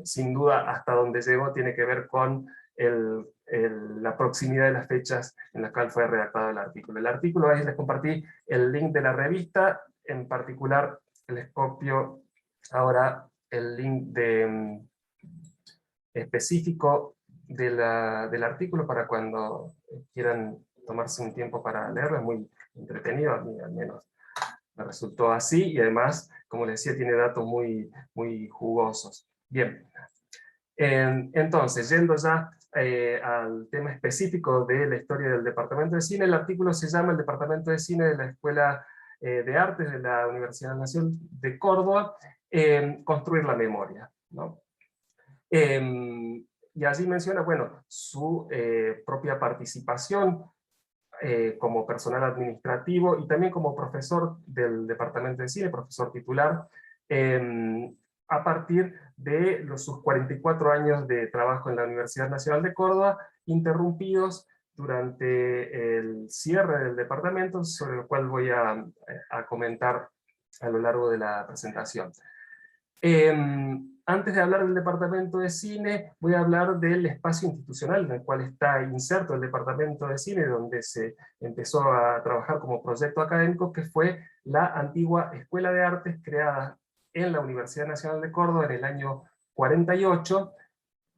sin duda hasta donde llegó tiene que ver con la proximidad de las fechas en las cuales fue redactado el artículo. El artículo, ahí les compartí el link de la revista, en particular les copio ahora el link específico del artículo para cuando quieran tomarse un tiempo para leerlo. Es muy entretenido, a mí al menos me resultó así, y además, como les decía, tiene datos muy, muy jugosos. Bien, entonces, yendo ya al tema específico de la historia del Departamento de Cine, el artículo se llama El Departamento de Cine de la Escuela de Artes de la Universidad Nacional de Córdoba, construir la memoria, ¿no? Y allí menciona, bueno, su propia participación como personal administrativo y también como profesor del Departamento de Cine, profesor titular, a partir de sus 44 años de trabajo en la Universidad Nacional de Córdoba, interrumpidos durante el cierre del departamento, sobre el cual voy a comentar a lo largo de la presentación. Antes de hablar del Departamento de Cine, voy a hablar del espacio institucional en el cual está inserto el Departamento de Cine, donde se empezó a trabajar como proyecto académico, que fue la antigua Escuela de Artes, creada en la Universidad Nacional de Córdoba en el año 48,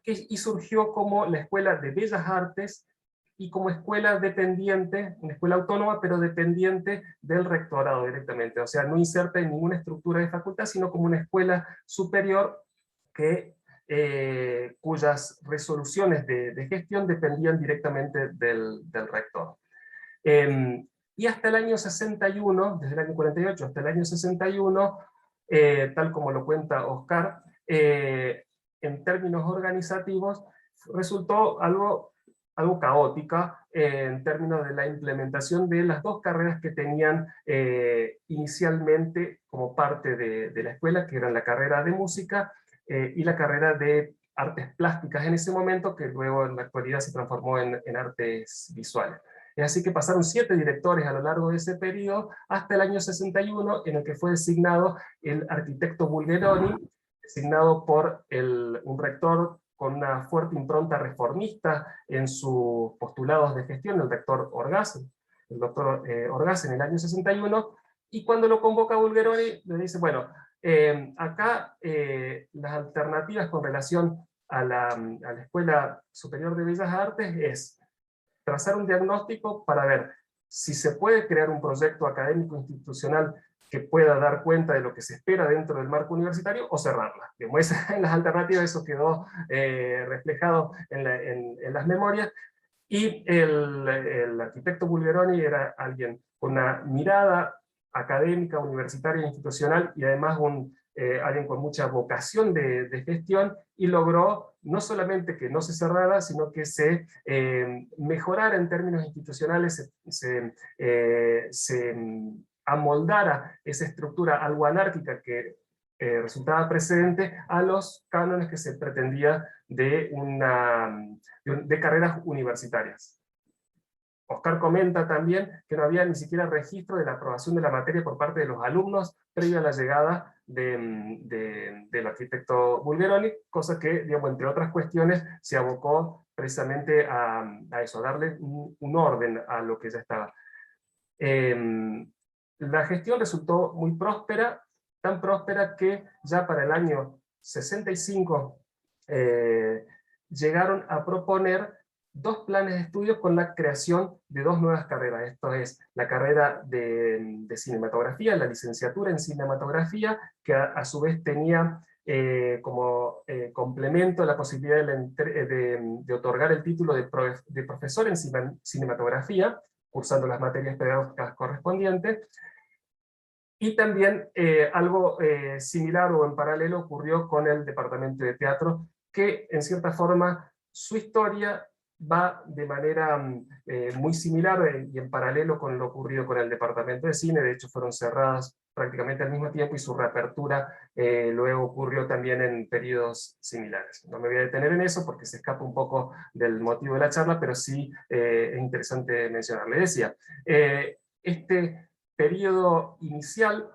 y surgió como la Escuela de Bellas Artes, y como escuela dependiente, una escuela autónoma, pero dependiente del rectorado directamente, o sea, no inserta en ninguna estructura de facultad, sino como una escuela superior cuyas resoluciones de gestión dependían directamente del rector. Y hasta el año 61, desde el año 48 hasta el año 61, tal como lo cuenta Oscar, en términos organizativos, resultó algo caótica en términos de la implementación de las dos carreras que tenían inicialmente como parte de la escuela, que eran la carrera de música y la carrera de artes plásticas en ese momento, que luego en la actualidad se transformó en artes visuales. Es así que pasaron 7 directores a lo largo de ese periodo, hasta el año 61, en el que fue designado el arquitecto Bulgeroni, designado por un rector con una fuerte impronta reformista en sus postulados de gestión, el rector Orgaz, el doctor Orgaz, en el año 61, y cuando lo convoca Bulgeroni, le dice, bueno, acá las alternativas con relación a la Escuela Superior de Bellas Artes es trazar un diagnóstico para ver si se puede crear un proyecto académico institucional que pueda dar cuenta de lo que se espera dentro del marco universitario, o cerrarla. Digamos, en las alternativas eso quedó reflejado en las memorias, y el arquitecto Bulgeroni era alguien con una mirada académica, universitaria, institucional, y además alguien con mucha vocación de gestión, y logró no solamente que no se cerrara, sino que se mejorara en términos institucionales, se amoldara esa estructura algo anárquica que resultaba precedente a los cánones que se pretendía de carreras universitarias. Oscar comenta también que no había ni siquiera registro de la aprobación de la materia por parte de los alumnos previo a la llegada del arquitecto Bulgeroni, cosa que, digamos, entre otras cuestiones, se abocó precisamente a eso, a darle un orden a lo que ya estaba. La gestión resultó muy próspera, tan próspera que ya para el año 65 llegaron a proponer 2 planes de estudio con la creación de 2 nuevas carreras. Esto es la carrera de cinematografía, la licenciatura en cinematografía, que a su vez tenía como complemento la posibilidad de otorgar el título de profesor en cinematografía, cursando las materias pedagógicas correspondientes. Y también algo similar o en paralelo ocurrió con el departamento de teatro, que en cierta forma su historia va de manera muy similar y en paralelo con lo ocurrido con el departamento de cine. De hecho fueron cerradas prácticamente al mismo tiempo, y su reapertura luego ocurrió también en periodos similares. No me voy a detener en eso porque se escapa un poco del motivo de la charla, pero sí es interesante mencionarle. Decía, este periodo inicial,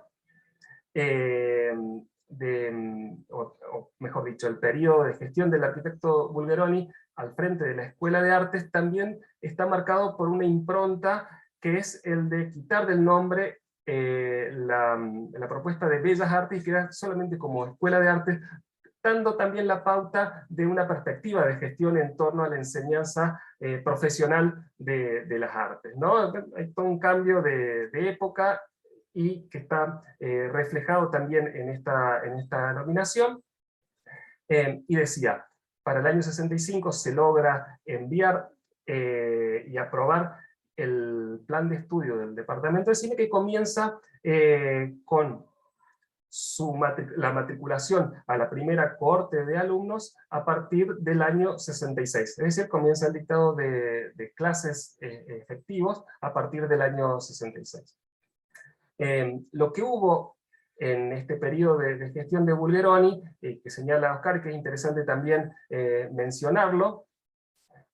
o mejor dicho, el periodo de gestión del arquitecto Bulgeroni al frente de la Escuela de Artes, también está marcado por una impronta que es el de quitar del nombre la propuesta de Bellas Artes y quedar solamente como Escuela de Artes, dando también la pauta de una perspectiva de gestión en torno a la enseñanza profesional de las artes, ¿no? Hay todo un cambio de época, y que está reflejado también en esta nominación. Y decía, para el año 65 se logra enviar y aprobar el plan de estudio del Departamento de Cine, que comienza con la matriculación a la primera cohorte de alumnos a partir del año 66. Es decir, comienza el dictado de clases efectivos a partir del año 66. Lo que hubo en este periodo de gestión de Bulgeroni, que señala Oscar, que es interesante también mencionarlo,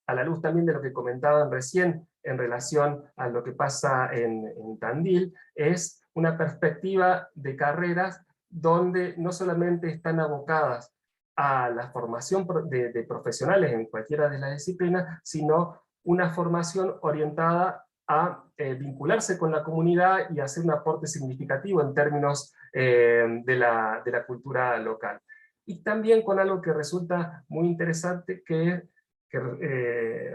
a la luz también de lo que comentaban recién en relación a lo que pasa en Tandil, es una perspectiva de carreras donde no solamente están abocadas a la formación de profesionales en cualquiera de las disciplinas, sino una formación orientada a vincularse con la comunidad y hacer un aporte significativo en términos de la cultura local. Y también con algo que resulta muy interesante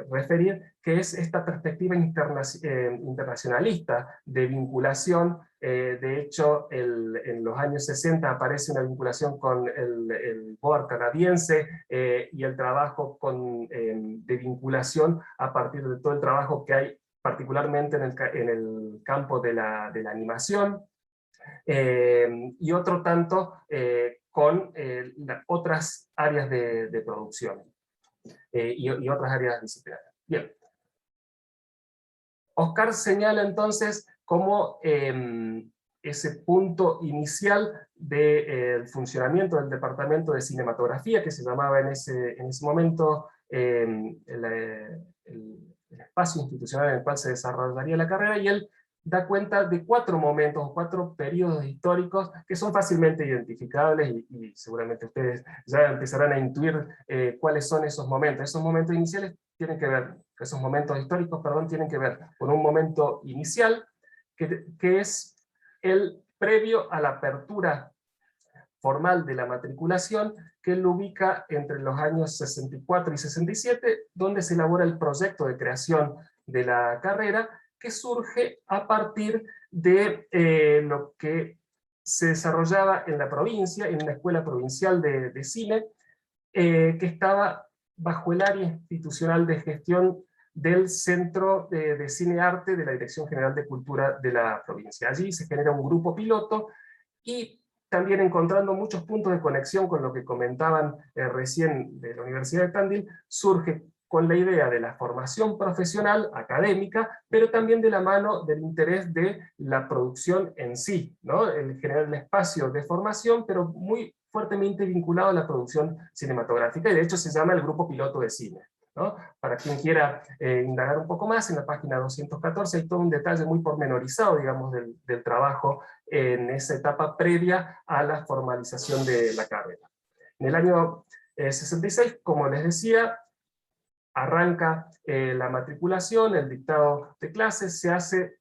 referir, que es esta perspectiva internacionalista de vinculación. De hecho, en los años 60 aparece una vinculación con el BOAR canadiense y el trabajo de vinculación a partir de todo el trabajo que hay particularmente en el campo de la animación, y otro tanto con otras áreas de producción y otras áreas disciplinarias. Bien. Oscar señala entonces como ese punto inicial del funcionamiento del Departamento de Cinematografía, que se llamaba en ese momento el espacio institucional en el cual se desarrollaría la carrera, y él da cuenta de 4 momentos o 4 periodos históricos que son fácilmente identificables, y seguramente ustedes ya empezarán a intuir cuáles son esos momentos. Esos momentos iniciales tienen que ver, esos momentos históricos, perdón, tienen que ver con un momento inicial, que es el previo a la apertura formal de la matriculación, que lo ubica entre los años 64 y 67, donde se elabora el proyecto de creación de la carrera, que surge a partir de lo que se desarrollaba en la provincia, en una escuela provincial de cine, que estaba bajo el área institucional de gestión del Centro de Cine Arte de la Dirección General de Cultura de la provincia. Allí se genera un grupo piloto, y también encontrando muchos puntos de conexión con lo que comentaban recién de la Universidad de Tandil, surge con la idea de la formación profesional, académica, pero también de la mano del interés de la producción en sí, ¿no? El generar el espacio de formación, pero muy fuertemente vinculado a la producción cinematográfica, y de hecho se llama el Grupo Piloto de Cine, ¿no? Para quien quiera indagar un poco más, en la página 214 hay todo un detalle muy pormenorizado, digamos, del trabajo en esa etapa previa a la formalización de la carrera. En el año 66, como les decía, arranca la matriculación, el dictado de clases se hace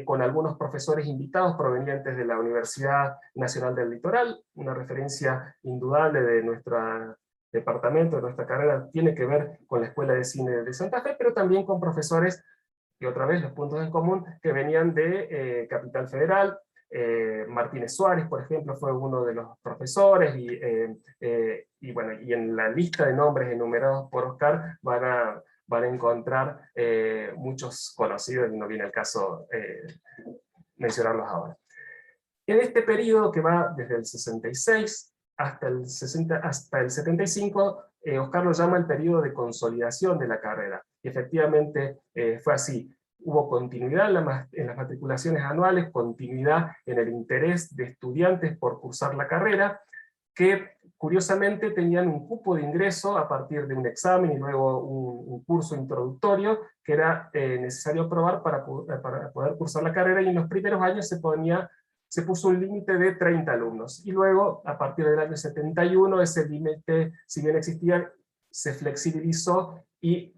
con algunos profesores invitados provenientes de la Universidad Nacional del Litoral, una referencia indudable de nuestro departamento, de nuestra carrera, tiene que ver con la Escuela de Cine de Santa Fe, pero también con profesores, y otra vez los puntos en común, que venían de Capital Federal. Martínez Suárez, por ejemplo, fue uno de los profesores, y bueno, y en la lista de nombres enumerados por Oscar van a encontrar muchos conocidos, y no viene el caso mencionarlos ahora. En este periodo que va desde el 66 hasta el 75, Oscar lo llama el periodo de consolidación de la carrera. Y efectivamente fue así. Hubo continuidad en las matriculaciones anuales, continuidad en el interés de estudiantes por cursar la carrera, que curiosamente tenían un cupo de ingreso a partir de un examen y luego un curso introductorio que era necesario aprobar para poder cursar la carrera, y en los primeros años se puso un límite de 30 alumnos, y luego a partir del año 71 ese límite, si bien existía, se flexibilizó, y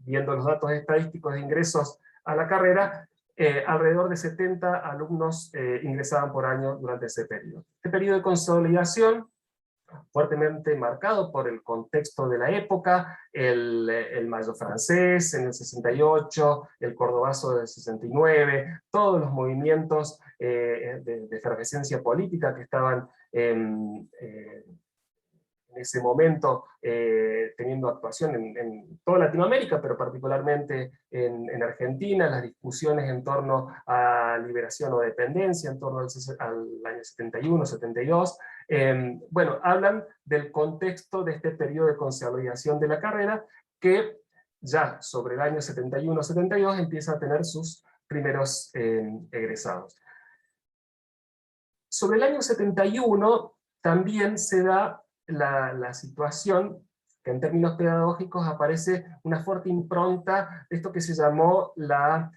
viendo los datos estadísticos de ingresos a la carrera, alrededor de 70 alumnos ingresaban por año durante ese periodo. Este periodo de consolidación, fuertemente marcado por el contexto de la época, el Mayo francés en el 68, el Cordobazo del 69, todos los movimientos de efervescencia política que estaban en ese momento teniendo actuación en toda Latinoamérica, pero particularmente en Argentina, las discusiones en torno a liberación o dependencia, en torno al año 71, 72, bueno, hablan del contexto de este periodo de consolidación de la carrera, que ya sobre el año 71-72 empieza a tener sus primeros egresados. Sobre el año 71 también se da la situación que en términos pedagógicos aparece una fuerte impronta de esto que se llamó la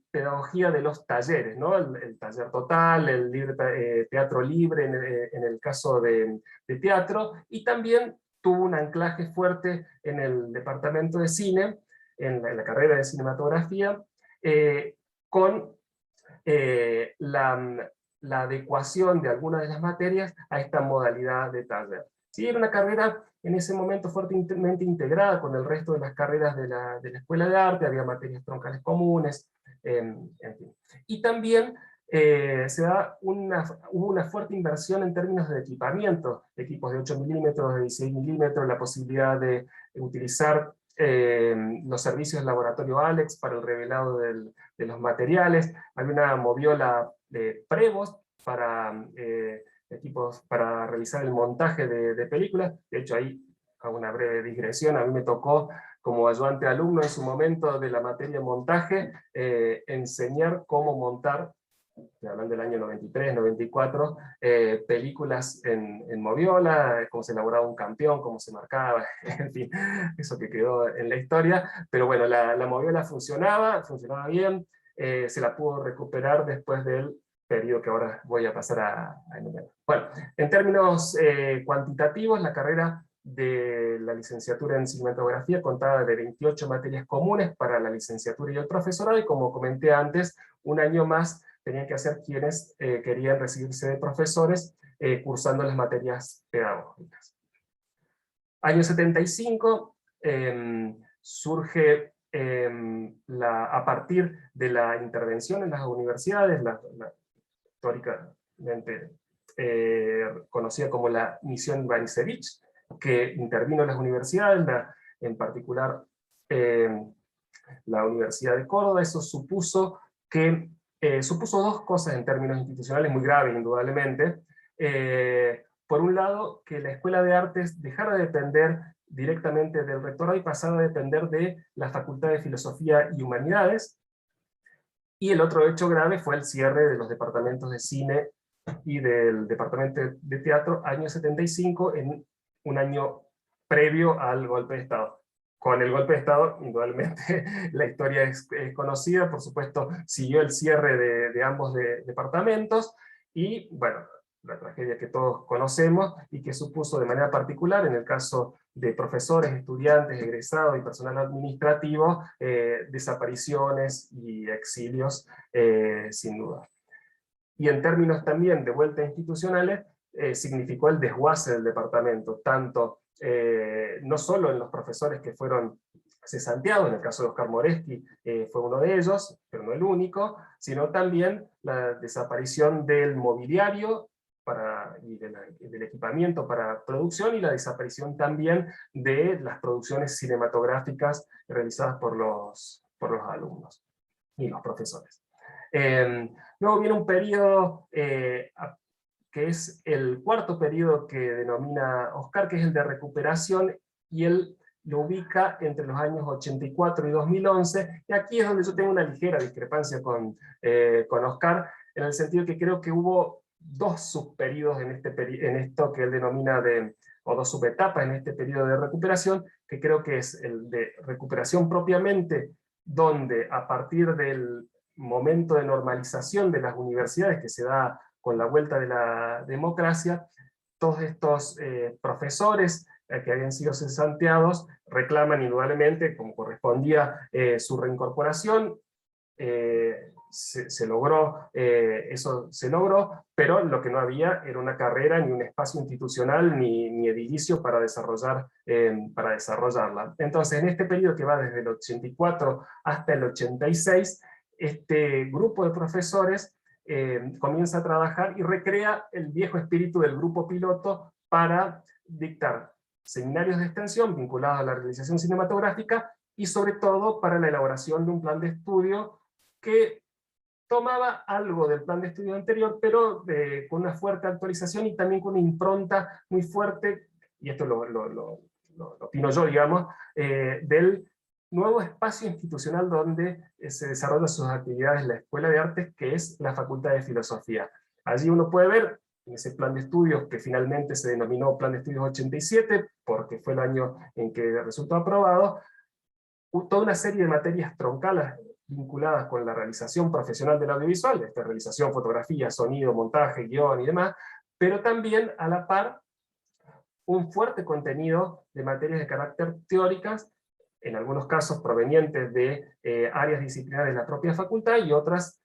pedagogía de los talleres, ¿no? El taller total, el teatro libre en el caso de teatro, y también tuvo un anclaje fuerte en el departamento de cine, en la carrera de cinematografía, con la adecuación de algunas de las materias a esta modalidad de taller. Sí, era una carrera en ese momento fuertemente integrada con el resto de las carreras de la Escuela de Arte, había materias troncales comunes, en fin. Y también hubo una fuerte inversión en términos de equipamiento, equipos de 8 milímetros, de 16 milímetros, la posibilidad de utilizar los servicios del laboratorio Alex para el revelado de los materiales, había una moviola de Prevost para equipos para realizar el montaje de películas. De hecho, ahí hago una breve digresión, a mí me tocó como ayudante alumno en su momento de la materia montaje, enseñar cómo montar, hablando del año 93, 94, películas en moviola, cómo se elaboraba un campeón, cómo se marcaba, en fin, eso que quedó en la historia. Pero bueno, la moviola funcionaba bien, se la pudo recuperar después del periodo que ahora voy a pasar a enumerar. Bueno, en términos cuantitativos, la carrera de la licenciatura en cinematografía contaba de 28 materias comunes para la licenciatura y el profesorado, y como comenté antes, un año más tenían que hacer quienes querían recibirse de profesores cursando las materias pedagógicas. Año 75, surge a partir de la intervención en las universidades, la históricamente conocida como la misión Ivanisevich, que intervino en las universidades, en particular la Universidad de Córdoba. Eso supuso dos cosas en términos institucionales muy graves, indudablemente. Por un lado, que la Escuela de Artes dejara de depender directamente del rectorado y pasara a depender de la Facultad de Filosofía y Humanidades. Y el otro hecho grave fue el cierre de los departamentos de cine y del departamento de teatro, año 75, en un año previo al golpe de Estado. Con el golpe de Estado, indudablemente, la historia es conocida, por supuesto, siguió el cierre de ambos departamentos, y bueno, la tragedia que todos conocemos, y que supuso de manera particular, en el caso de profesores, estudiantes, egresados y personal administrativo, desapariciones y exilios, sin duda. Y en términos también de vuelta institucionales, significó el desguace del departamento, tanto no solo en los profesores que fueron cesanteados, en el caso de Oscar Moreschi fue uno de ellos, pero no el único, sino también la desaparición del mobiliario y del equipamiento para producción, y la desaparición también de las producciones cinematográficas realizadas por los alumnos y los profesores. Luego viene un periodo que es el cuarto periodo que denomina Oscar, que es el de recuperación, y él lo ubica entre los años 84 y 2011, y aquí es donde yo tengo una ligera discrepancia con Oscar, en el sentido que creo que hubo dos subperiodos en esto que él denomina o dos subetapas en este periodo de recuperación, que creo que es el de recuperación propiamente, donde a partir del momento de normalización de las universidades que se da con la vuelta de la democracia, todos estos profesores que habían sido cesanteados reclaman indudablemente, como correspondía, su reincorporación. Se logró, eso se logró, pero lo que no había era una carrera, ni un espacio institucional, ni edilicio para desarrollarla. Entonces, en este periodo que va desde el 84 hasta el 86, este grupo de profesores comienza a trabajar y recrea el viejo espíritu del grupo piloto para dictar seminarios de extensión vinculados a la realización cinematográfica, y sobre todo para la elaboración de un plan de estudio que tomaba algo del plan de estudio anterior, pero con una fuerte actualización y también con una impronta muy fuerte, y esto lo opino yo, digamos, del nuevo espacio institucional donde se desarrollan sus actividades la Escuela de Artes, que es la Facultad de Filosofía. Allí uno puede ver, en ese plan de estudios, que finalmente se denominó Plan de Estudios 87, porque fue el año en que resultó aprobado, toda una serie de materias troncales vinculadas con la realización profesional del audiovisual, realización, fotografía, sonido, montaje, guión y demás, pero también a la par un fuerte contenido de materias de carácter teóricas, en algunos casos provenientes de áreas disciplinares de la propia facultad, y otras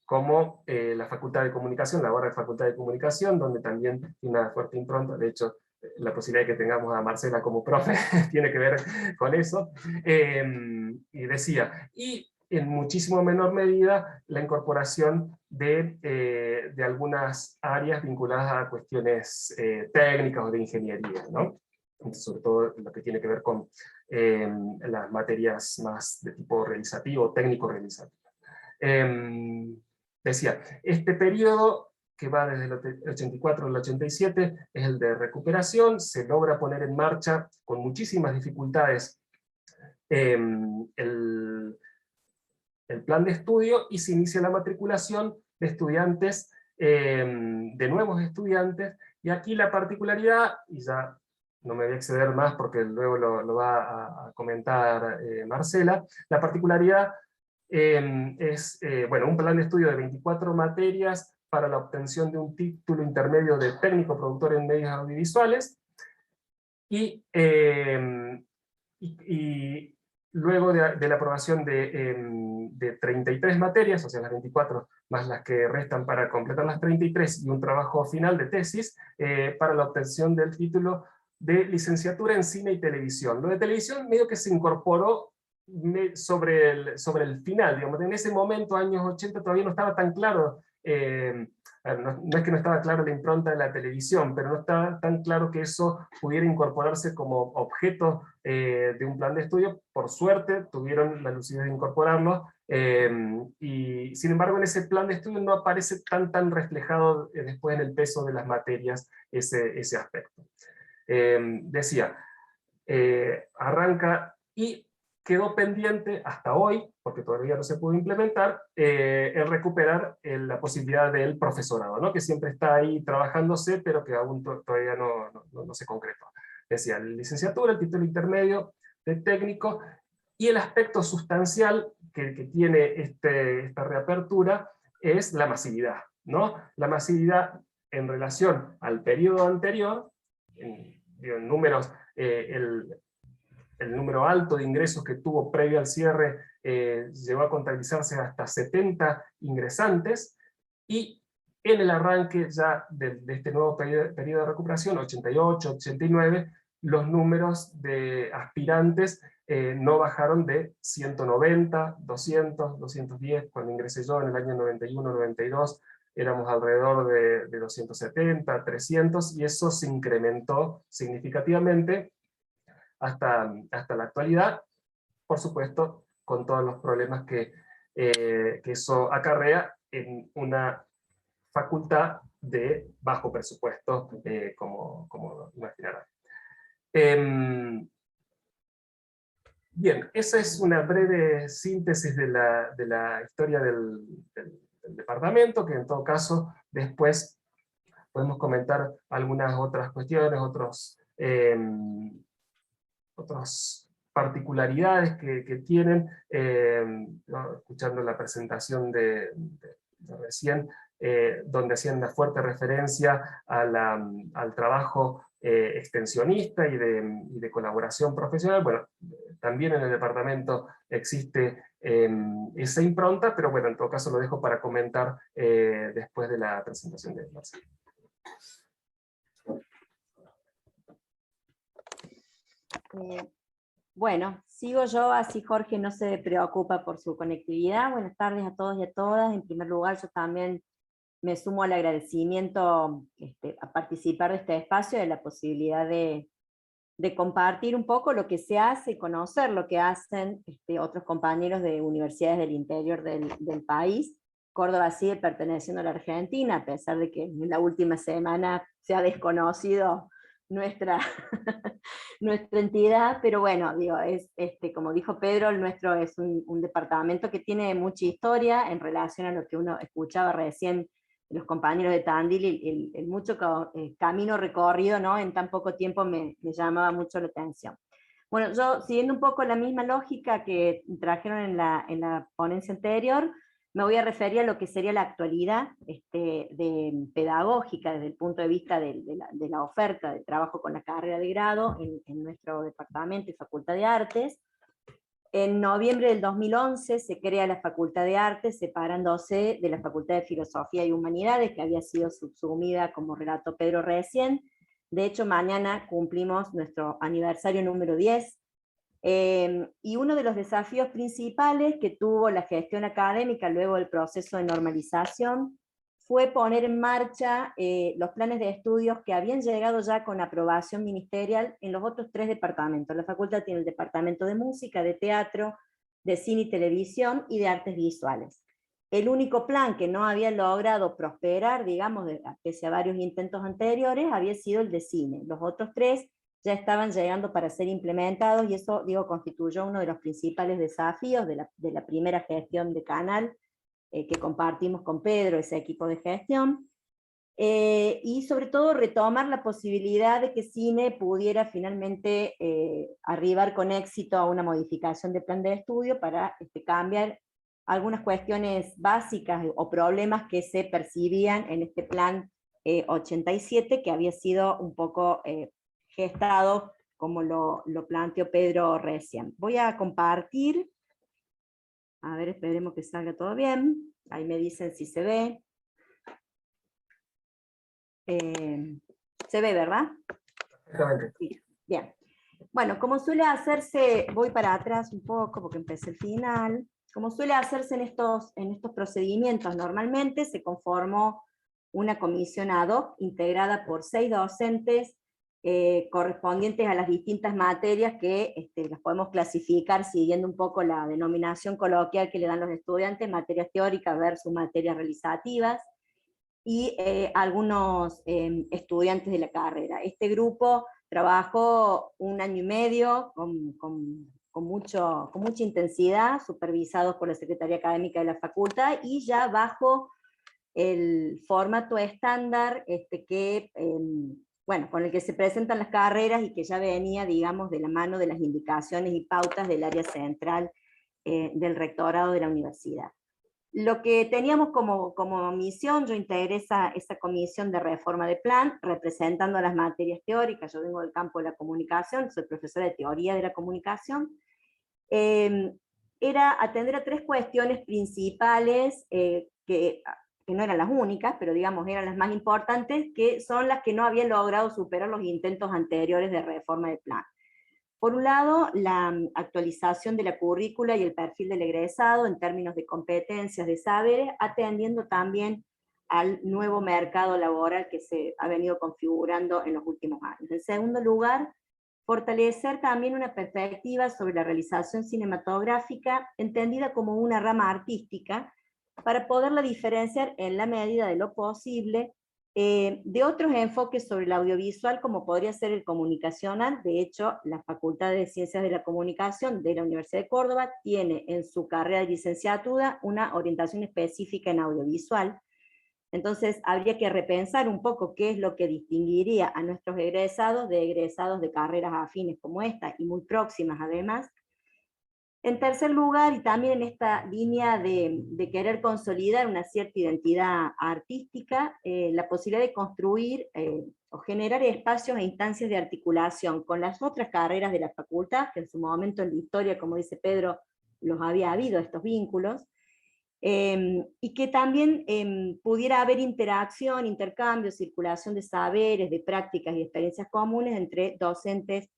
como la Facultad de Comunicación, la ahora Facultad de Comunicación, donde también tiene una fuerte impronta. De hecho, la posibilidad de que tengamos a Marcela como profe tiene que ver con eso. Y decía, y en muchísimo menor medida la incorporación de algunas áreas vinculadas a cuestiones técnicas o de ingeniería, ¿no? Entonces, sobre todo lo que tiene que ver con las materias más de tipo realizativo, técnico-realizativo. Decía, este periodo que va desde el 84 al 87 es el de recuperación. Se logra poner en marcha con muchísimas dificultades el plan de estudio, y se inicia la matriculación de estudiantes, de nuevos estudiantes, y aquí la particularidad, y ya no me voy a exceder más porque luego lo va a comentar Marcela, la particularidad es bueno, un plan de estudio de 24 materias para la obtención de un título intermedio de técnico productor en medios audiovisuales, y luego de la aprobación de 33 materias, o sea, las 24 más las que restan para completar las 33, y un trabajo final de tesis para la obtención del título de licenciatura en cine y televisión. Lo de televisión medio que se incorporó sobre el final, digamos, en ese momento, años 80, todavía no estaba tan claro, no es que no estaba claro la impronta de la televisión, pero no estaba tan claro que eso pudiera incorporarse como objeto de un plan de estudio. Por suerte tuvieron la lucidez de incorporarlo, y sin embargo en ese plan de estudio no aparece tan reflejado después en el peso de las materias ese aspecto. Decía, arranca y quedó pendiente hasta hoy, porque todavía no se pudo implementar, el recuperar la posibilidad del profesorado, ¿no? Que siempre está ahí trabajándose, pero que aún todavía no se concretó. Decía, la licenciatura, el título intermedio de técnico, y el aspecto sustancial que tiene esta reapertura es la masividad, ¿no? La masividad en relación al periodo anterior, en números, el número alto de ingresos que tuvo previo al cierre llegó a contabilizarse hasta 70 ingresantes, y en el arranque ya de este nuevo periodo de recuperación, 88, 89, los números de aspirantes no bajaron de 190, 200, 210, cuando ingresé yo en el año 91, 92, éramos alrededor de 270, 300, y eso se incrementó significativamente hasta la actualidad, por supuesto, con todos los problemas que eso acarrea en una facultad de bajo presupuesto, como imaginarán. Bien, esa es una breve síntesis de la historia del departamento, que en todo caso después podemos comentar algunas otras cuestiones, otras particularidades que tienen, ¿no? Escuchando la presentación de recién, donde hacían una fuerte referencia al trabajo extensionista y de colaboración profesional. Bueno, también en el departamento existe esa impronta, pero bueno, en todo caso lo dejo para comentar después de la presentación de Marcelo. Bueno, sigo yo, así Jorge no se preocupa por su conectividad. Buenas tardes a todos y a todas. En primer lugar, yo también me sumo al agradecimiento a participar de este espacio, de la posibilidad de compartir un poco lo que se hace y conocer lo que hacen otros compañeros de universidades del interior del país. Córdoba sigue perteneciendo a la Argentina, a pesar de que en la última semana se ha desconocido nuestra entidad, pero bueno, digo, como dijo Pedro, el nuestro es un departamento que tiene mucha historia en relación a lo que uno escuchaba recién de los compañeros de Tandil, el mucho camino recorrido, ¿no? En tan poco tiempo me llamaba mucho la atención. Bueno, yo siguiendo un poco la misma lógica que trajeron en la ponencia anterior, me voy a referir a lo que sería la actualidad pedagógica desde el punto de vista de la oferta de trabajo con la carrera de grado en nuestro departamento y Facultad de Artes. En noviembre del 2011 se crea la Facultad de Artes, separándose de la Facultad de Filosofía y Humanidades, que había sido subsumida, como relató Pedro recién. De hecho, mañana cumplimos nuestro aniversario número 10, y uno de los desafíos principales que tuvo la gestión académica luego del proceso de normalización fue poner en marcha los planes de estudios que habían llegado ya con aprobación ministerial en los otros 3 departamentos. La facultad tiene el departamento de música, de teatro, de cine y televisión y de artes visuales. El único plan que no había logrado prosperar, digamos, pese a varios intentos anteriores, había sido el de cine. Los otros 3 ya estaban llegando para ser implementados, y eso, digo, constituyó uno de los principales desafíos de la primera gestión de Canal, que compartimos con Pedro, ese equipo de gestión, y sobre todo retomar la posibilidad de que cine pudiera finalmente arribar con éxito a una modificación de plan de estudio para cambiar algunas cuestiones básicas o problemas que se percibían en este plan 87, que había sido un poco gestado como lo planteó Pedro recién. Voy a compartir. A ver, esperemos que salga todo bien. Ahí me dicen si se ve. Se ve, ¿verdad? Exactamente. Sí, bien. Bueno, como suele hacerse, voy para atrás un poco porque empecé el final, como suele hacerse en estos procedimientos, normalmente se conformó una comisión ad hoc integrada por 6 docentes correspondientes a las distintas materias que las podemos clasificar siguiendo un poco la denominación coloquial que le dan los estudiantes, materias teóricas versus materias realizativas, y algunos estudiantes de la carrera. Este grupo trabajó 1 año y medio con mucha intensidad, supervisados por la Secretaría Académica de la Facultad, y ya bajo el formato estándar con el que se presentan las carreras y que ya venía, digamos, de la mano de las indicaciones y pautas del área central del rectorado de la universidad. Lo que teníamos como misión, yo integré esa comisión de reforma de plan, representando las materias teóricas. Yo vengo del campo de la comunicación, soy profesora de teoría de la comunicación. Era atender a 3 cuestiones principales, que no eran las únicas, pero digamos eran las más importantes, que son las que no habían logrado superar los intentos anteriores de reforma de plan. Por un lado, la actualización de la currícula y el perfil del egresado en términos de competencias, de saberes, atendiendo también al nuevo mercado laboral que se ha venido configurando en los últimos años. En segundo lugar, fortalecer también una perspectiva sobre la realización cinematográfica, entendida como una rama artística, para poderla diferenciar en la medida de lo posible de otros enfoques sobre el audiovisual, como podría ser el comunicacional. De hecho, la Facultad de Ciencias de la Comunicación de la Universidad de Córdoba tiene en su carrera de licenciatura una orientación específica en audiovisual. Entonces, habría que repensar un poco qué es lo que distinguiría a nuestros egresados de carreras afines como esta, y muy próximas además. En tercer lugar, y también en esta línea de querer consolidar una cierta identidad artística, la posibilidad de construir o generar espacios e instancias de articulación con las otras carreras de la facultad, que en su momento en la historia, como dice Pedro, los había habido estos vínculos, y que también pudiera haber interacción, intercambio, circulación de saberes, de prácticas y experiencias comunes entre docentes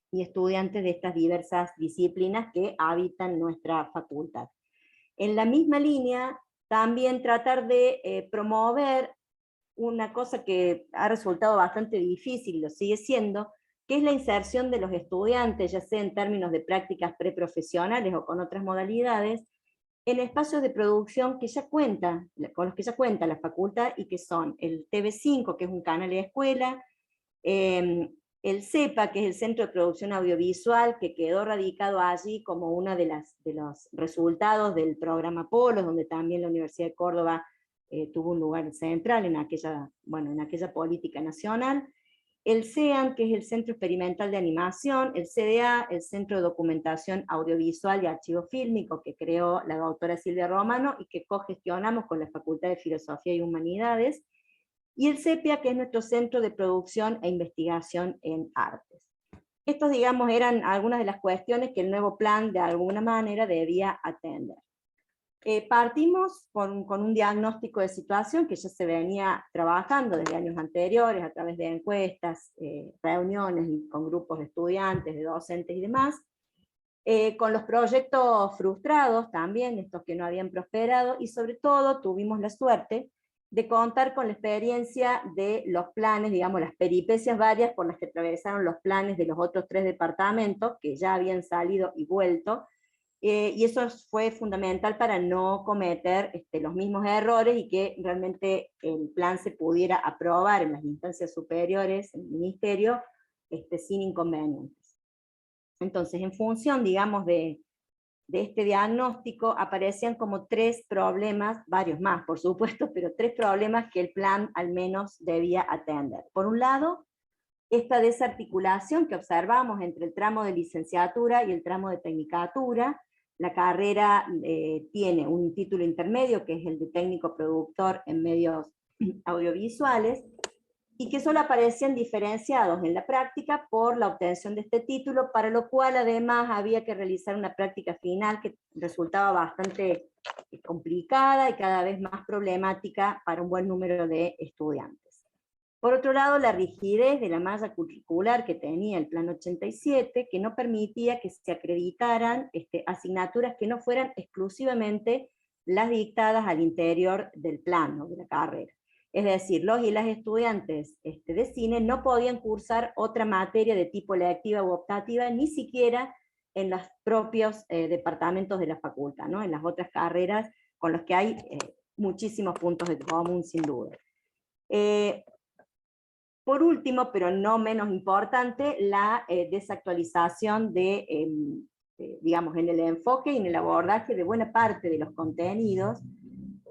y estudiantes de estas diversas disciplinas que habitan nuestra facultad. En la misma línea, también tratar de promover una cosa que ha resultado bastante difícil y lo sigue siendo, que es la inserción de los estudiantes, ya sea en términos de prácticas preprofesionales o con otras modalidades, en espacios de producción con los que ya cuenta la facultad, y que son el TV5, que es un canal de escuela, el CEPA, que es el Centro de Producción Audiovisual, que quedó radicado allí como uno de los resultados del programa Polos, donde también la Universidad de Córdoba tuvo un lugar central en aquella política nacional. El CEAN, que es el Centro Experimental de Animación, el CDA, el Centro de Documentación Audiovisual y Archivo Fílmico, que creó la doctora Silvia Romano y que cogestionamos con la Facultad de Filosofía y Humanidades, y el CEPIA, que es nuestro Centro de Producción e Investigación en Artes. Estos, digamos, eran algunas de las cuestiones que el nuevo plan de alguna manera debía atender. Partimos con un diagnóstico de situación que ya se venía trabajando desde años anteriores a través de encuestas, reuniones con grupos de estudiantes, de docentes y demás, con los proyectos frustrados también, estos que no habían prosperado, y sobre todo tuvimos la suerte de contar con la experiencia de los planes, digamos, las peripecias varias por las que atravesaron los planes de los otros 3 departamentos, que ya habían salido y vuelto, y eso fue fundamental para no cometer los mismos errores, y que realmente el plan se pudiera aprobar en las instancias superiores, en el ministerio, sin inconvenientes. Entonces, en función, digamos, de este diagnóstico, aparecían como 3 problemas, varios más por supuesto, pero 3 problemas que el plan al menos debía atender. Por un lado, esta desarticulación que observamos entre el tramo de licenciatura y el tramo de tecnicatura. La carrera tiene un título intermedio, que es el de técnico productor en medios audiovisuales, y que solo aparecían diferenciados en la práctica por la obtención de este título, para lo cual además había que realizar una práctica final que resultaba bastante complicada y cada vez más problemática para un buen número de estudiantes. Por otro lado, la rigidez de la malla curricular que tenía el Plan 87, que no permitía que se acreditaran asignaturas que no fueran exclusivamente las dictadas al interior del plan, ¿no?, de la carrera. Es decir, los y las estudiantes de cine no podían cursar otra materia de tipo electiva u optativa, ni siquiera en los propios departamentos de la facultad, ¿no?, en las otras carreras con los que hay muchísimos puntos de común, sin duda. Por último, pero no menos importante, la desactualización digamos, en el enfoque y en el abordaje de buena parte de los contenidos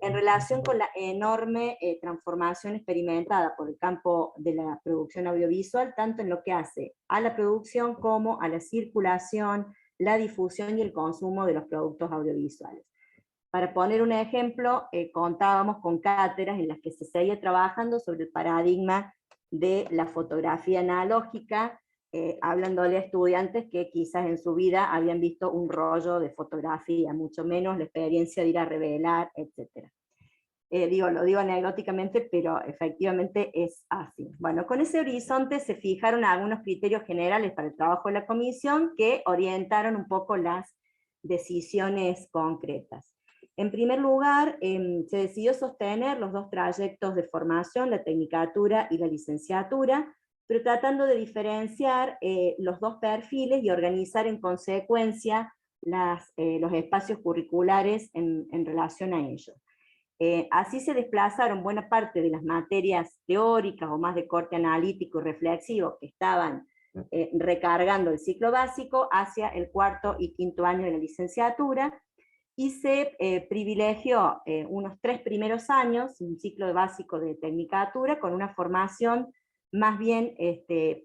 en relación con la enorme transformación experimentada por el campo de la producción audiovisual, tanto en lo que hace a la producción como a la circulación, la difusión y el consumo de los productos audiovisuales. Para poner un ejemplo, contábamos con cátedras en las que se seguía trabajando sobre el paradigma de la fotografía analógica, hablándole a estudiantes que quizás en su vida habían visto un rollo de fotografía, mucho menos la experiencia de ir a revelar, etc. Lo digo anecdóticamente, pero efectivamente es así. Bueno, con ese horizonte se fijaron algunos criterios generales para el trabajo de la comisión que orientaron un poco las decisiones concretas. En primer lugar, se decidió sostener los dos trayectos de formación, la tecnicatura y la licenciatura, pero tratando de diferenciar los dos perfiles y organizar en consecuencia los espacios curriculares en relación a ellos. Así se desplazaron buena parte de las materias teóricas o más de corte analítico y reflexivo que estaban recargando el ciclo básico hacia el cuarto y quinto año de la licenciatura, y se privilegió unos 3 primeros años, un ciclo básico de tecnicatura, con una formación más bien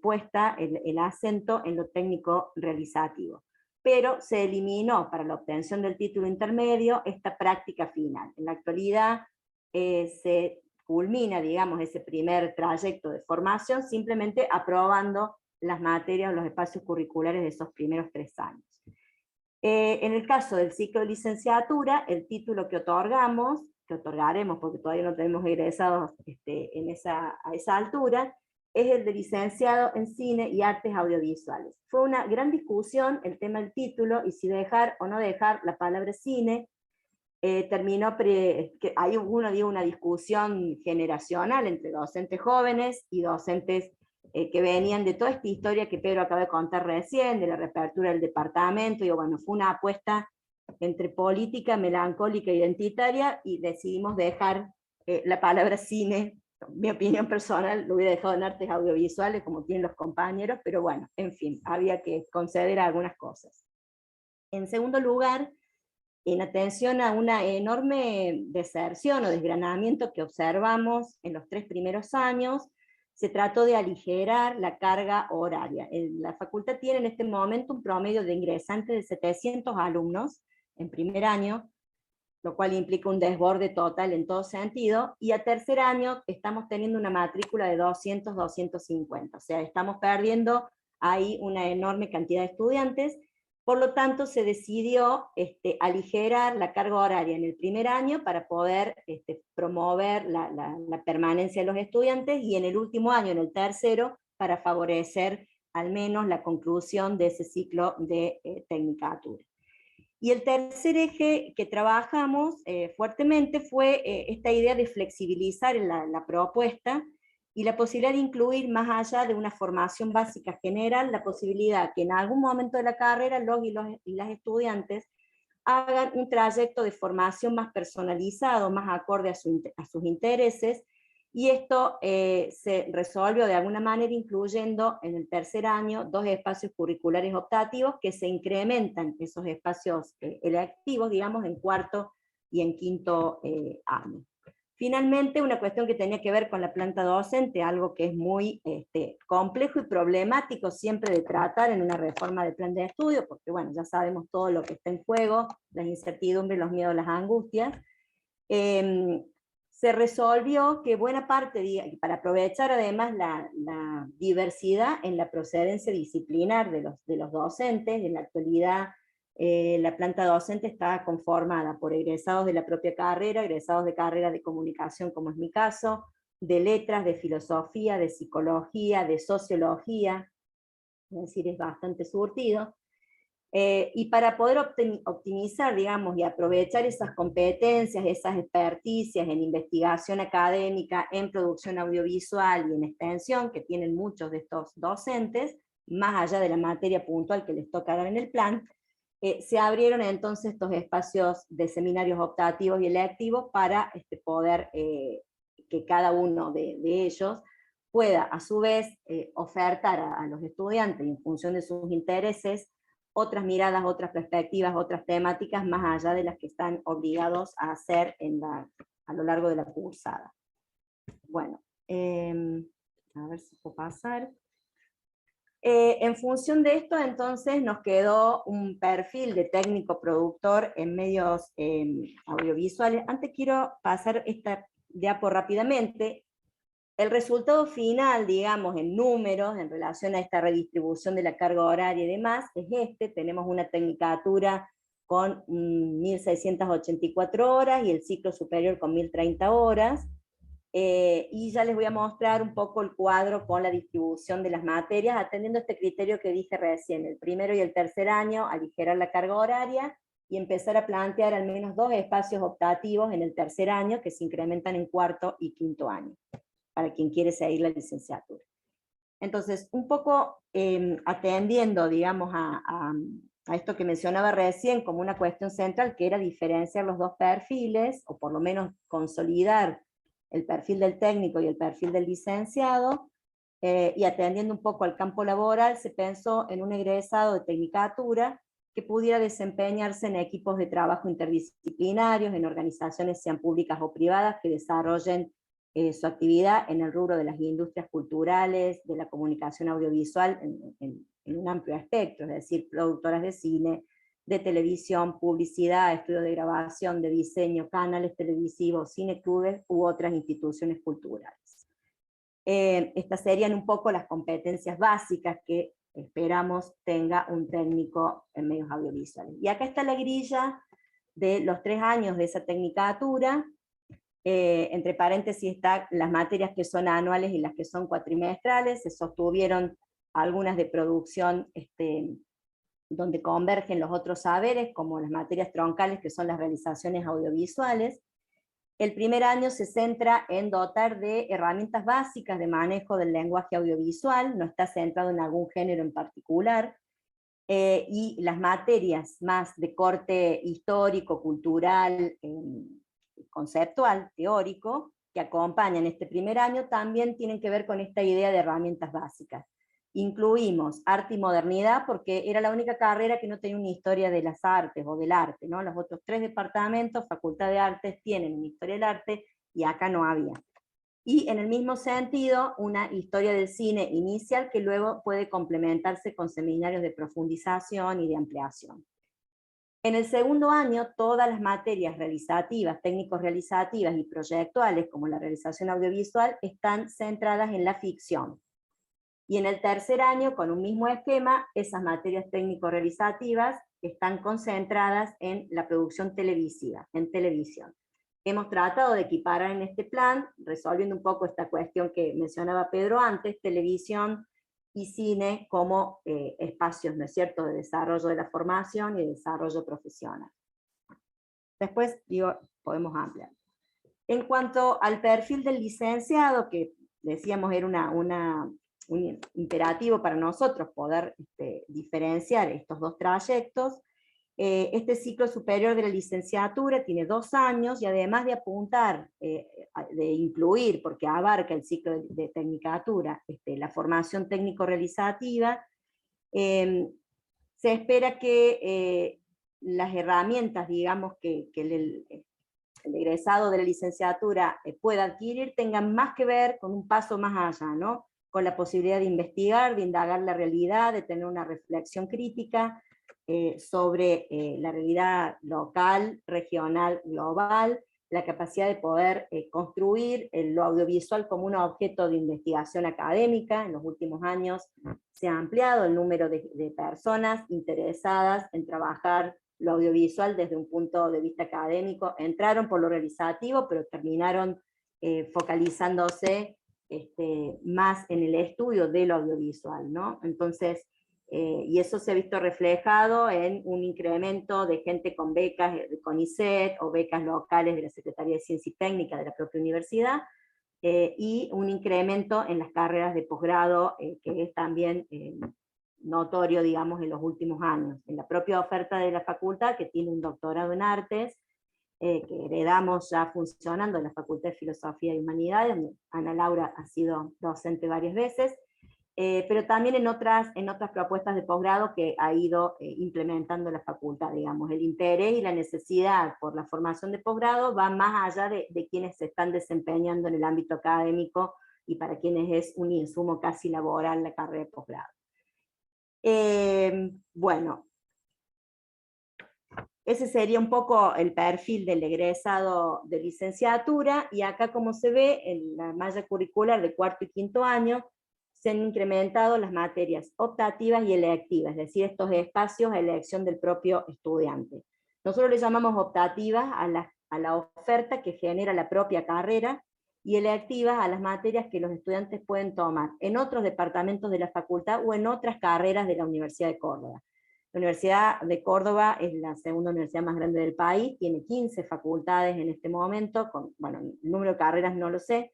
puesta el acento en lo técnico realizativo. Pero se eliminó para la obtención del título intermedio esta práctica final. En la actualidad se culmina, digamos, ese primer trayecto de formación simplemente aprobando las materias o los espacios curriculares de esos primeros 3 años. En el caso del ciclo de licenciatura, el título que otorgaremos, porque todavía no tenemos egresados a esa altura, es el de licenciado en cine y artes audiovisuales. Fue una gran discusión el tema del título, y si dejar o no dejar la palabra cine. Hay una discusión generacional entre docentes jóvenes y docentes que venían de toda esta historia que Pedro acaba de contar recién, de la reapertura del departamento, y bueno, fue una apuesta entre política, melancólica e identitaria, y decidimos dejar la palabra cine. Mi opinión personal lo hubiera dejado en artes audiovisuales, como tienen los compañeros, pero bueno, en fin, había que conceder algunas cosas. En segundo lugar, en atención a una enorme deserción o desgranamiento que observamos en los 3 primeros años, se trató de aligerar la carga horaria. La facultad tiene en este momento un promedio de ingresantes de 700 alumnos en primer año, lo cual implica un desborde total en todo sentido, y a tercer año estamos teniendo una matrícula de 200, 250, o sea, estamos perdiendo ahí una enorme cantidad de estudiantes. Por lo tanto, se decidió aligerar la carga horaria en el primer año para poder promover la permanencia de los estudiantes, y en el último año, en el tercero, para favorecer al menos la conclusión de ese ciclo de tecnicatura. Y el tercer eje que trabajamos fuertemente fue esta idea de flexibilizar la propuesta, y la posibilidad de incluir, más allá de una formación básica general, la posibilidad que en algún momento de la carrera los y las estudiantes hagan un trayecto de formación más personalizado, más acorde a sus intereses, y esto se resolvió de alguna manera incluyendo en el tercer año 2 espacios curriculares optativos que se incrementan esos espacios electivos, digamos, en cuarto y en quinto año. Finalmente, una cuestión que tenía que ver con la planta docente, algo que es muy complejo y problemático siempre de tratar en una reforma del plan de estudio, porque bueno, ya sabemos todo lo que está en juego, las incertidumbres, los miedos, las angustias. Se resolvió que buena parte, para aprovechar además la diversidad en la procedencia disciplinar de los docentes, en la actualidad la planta docente está conformada por egresados de la propia carrera, egresados de carrera de comunicación, como es mi caso, de letras, de filosofía, de psicología, de sociología, es decir, es bastante surtido. Y para poder optimizar, digamos, y aprovechar esas competencias, esas experticias en investigación académica, en producción audiovisual y en extensión, que tienen muchos de estos docentes, más allá de la materia puntual que les toca dar en el plan, se abrieron entonces estos espacios de seminarios optativos y electivos para poder que cada uno de ellos pueda a su vez ofertar a los estudiantes, en función de sus intereses, otras miradas, otras perspectivas, otras temáticas, más allá de las que están obligados a hacer a lo largo de la cursada. Bueno, a ver si puedo pasar. En función de esto, entonces, nos quedó un perfil de técnico productor en medios audiovisuales. Antes quiero pasar esta diapo rápidamente. El resultado final, digamos, en números, en relación a esta redistribución de la carga horaria y demás, es este. Tenemos una tecnicatura con 1.684 horas, y el ciclo superior con 1.030 horas. Y ya les voy a mostrar un poco el cuadro con la distribución de las materias, atendiendo este criterio que dije recién: el primero y el tercer año, aligerar la carga horaria, y empezar a plantear al menos 2 espacios optativos en el tercer año, que se incrementan en cuarto y quinto año, para quien quiere seguir la licenciatura. Entonces, un poco atendiendo, digamos, a esto que mencionaba recién como una cuestión central, que era diferenciar los dos perfiles, o por lo menos consolidar el perfil del técnico y el perfil del licenciado, y atendiendo un poco al campo laboral, se pensó en un egresado de tecnicatura que pudiera desempeñarse en equipos de trabajo interdisciplinarios, en organizaciones sean públicas o privadas, que desarrollen su actividad en el rubro de las industrias culturales, de la comunicación audiovisual en un amplio espectro, es decir, productoras de cine, de televisión, publicidad, estudios de grabación, de diseño, canales televisivos, cineclubes u otras instituciones culturales. Estas serían un poco las competencias básicas que esperamos tenga un técnico en medios audiovisuales. Y acá está la grilla de los 3 años de esa tecnicatura. Entre paréntesis están las materias que son anuales y las que son cuatrimestrales. Se sostuvieron algunas de producción donde convergen los otros saberes, como las materias troncales, que son las realizaciones audiovisuales. El primer año se centra en dotar de herramientas básicas de manejo del lenguaje audiovisual, no está centrado en algún género en particular, y las materias más de corte histórico, cultural, conceptual, teórico, que acompañan este primer año, también tienen que ver con esta idea de herramientas básicas. Incluimos arte y modernidad, porque era la única carrera que no tenía una historia de las artes o del arte, ¿no? Los otros 3 departamentos, Facultad de Artes, tienen una historia del arte, y acá no había. Y en el mismo sentido, una historia del cine inicial, que luego puede complementarse con seminarios de profundización y de ampliación. En el segundo año, todas las materias realizativas, técnicos realizativas y proyectuales, como la realización audiovisual, están centradas en la ficción. Y en el tercer año, con un mismo esquema, esas materias técnico-realizativas están concentradas en la producción televisiva, en televisión. Hemos tratado de equiparar en este plan, resolviendo un poco esta cuestión que mencionaba Pedro antes, televisión y cine como espacios, ¿no es cierto?, de desarrollo de la formación y de desarrollo profesional. Después, digo, podemos ampliar. En cuanto al perfil del licenciado, que decíamos era un imperativo para nosotros poder diferenciar estos 2 trayectos, este ciclo superior de la licenciatura tiene 2 años, y además de apuntar, de incluir, porque abarca el ciclo de tecnicatura, la formación técnico-realizativa, se espera que las herramientas, digamos, que el egresado de la licenciatura pueda adquirir, tengan más que ver con un paso más allá, ¿no? Con la posibilidad de investigar, de indagar la realidad, de tener una reflexión crítica sobre la realidad local, regional, global, la capacidad de poder construir lo audiovisual como un objeto de investigación académica. En los últimos años se ha ampliado el número de personas interesadas en trabajar lo audiovisual desde un punto de vista académico. Entraron por lo realizativo, pero terminaron focalizándose más en el estudio de lo audiovisual, ¿no? Entonces, y eso se ha visto reflejado en un incremento de gente con becas de CONICET o becas locales de la Secretaría de Ciencia y Técnica de la propia universidad, y un incremento en las carreras de posgrado, que es también notorio, digamos, en los últimos años. En la propia oferta de la facultad, que tiene un doctorado en artes, que heredamos ya funcionando en la Facultad de Filosofía y Humanidades, donde Ana Laura ha sido docente varias veces, pero también en otras propuestas de posgrado que ha ido implementando la facultad, digamos. El interés y la necesidad por la formación de posgrado va más allá de quienes se están desempeñando en el ámbito académico y para quienes es un insumo casi laboral la carrera de posgrado. Bueno, ese sería un poco el perfil del egresado de licenciatura, y acá, como se ve, en la malla curricular de cuarto y quinto año, se han incrementado las materias optativas y electivas, es decir, estos espacios a elección del propio estudiante. Nosotros le llamamos optativas a la oferta que genera la propia carrera, y electivas a las materias que los estudiantes pueden tomar en otros departamentos de la facultad o en otras carreras de la Universidad de Córdoba. La Universidad de Córdoba es la segunda universidad más grande del país, tiene 15 facultades en este momento, bueno, el número de carreras no lo sé,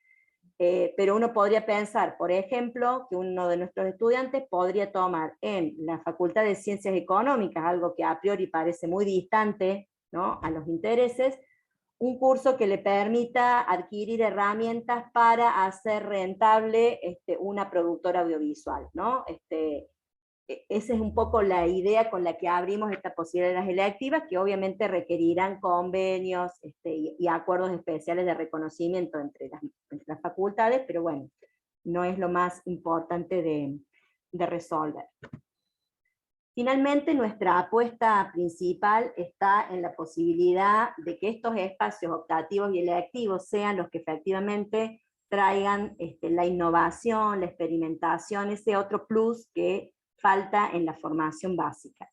pero uno podría pensar, por ejemplo, que uno de nuestros estudiantes podría tomar en la Facultad de Ciencias Económicas, algo que a priori parece muy distante, ¿no?, a los intereses, un curso que le permita adquirir herramientas para hacer rentable una productora audiovisual, ¿no? Esa es un poco la idea con la que abrimos esta posibilidad de las electivas, que obviamente requerirán convenios y acuerdos especiales de reconocimiento entre las facultades, pero bueno, no es lo más importante de resolver. Finalmente, nuestra apuesta principal está en la posibilidad de que estos espacios optativos y electivos sean los que efectivamente traigan la innovación, la experimentación, ese otro plus que falta en la formación básica.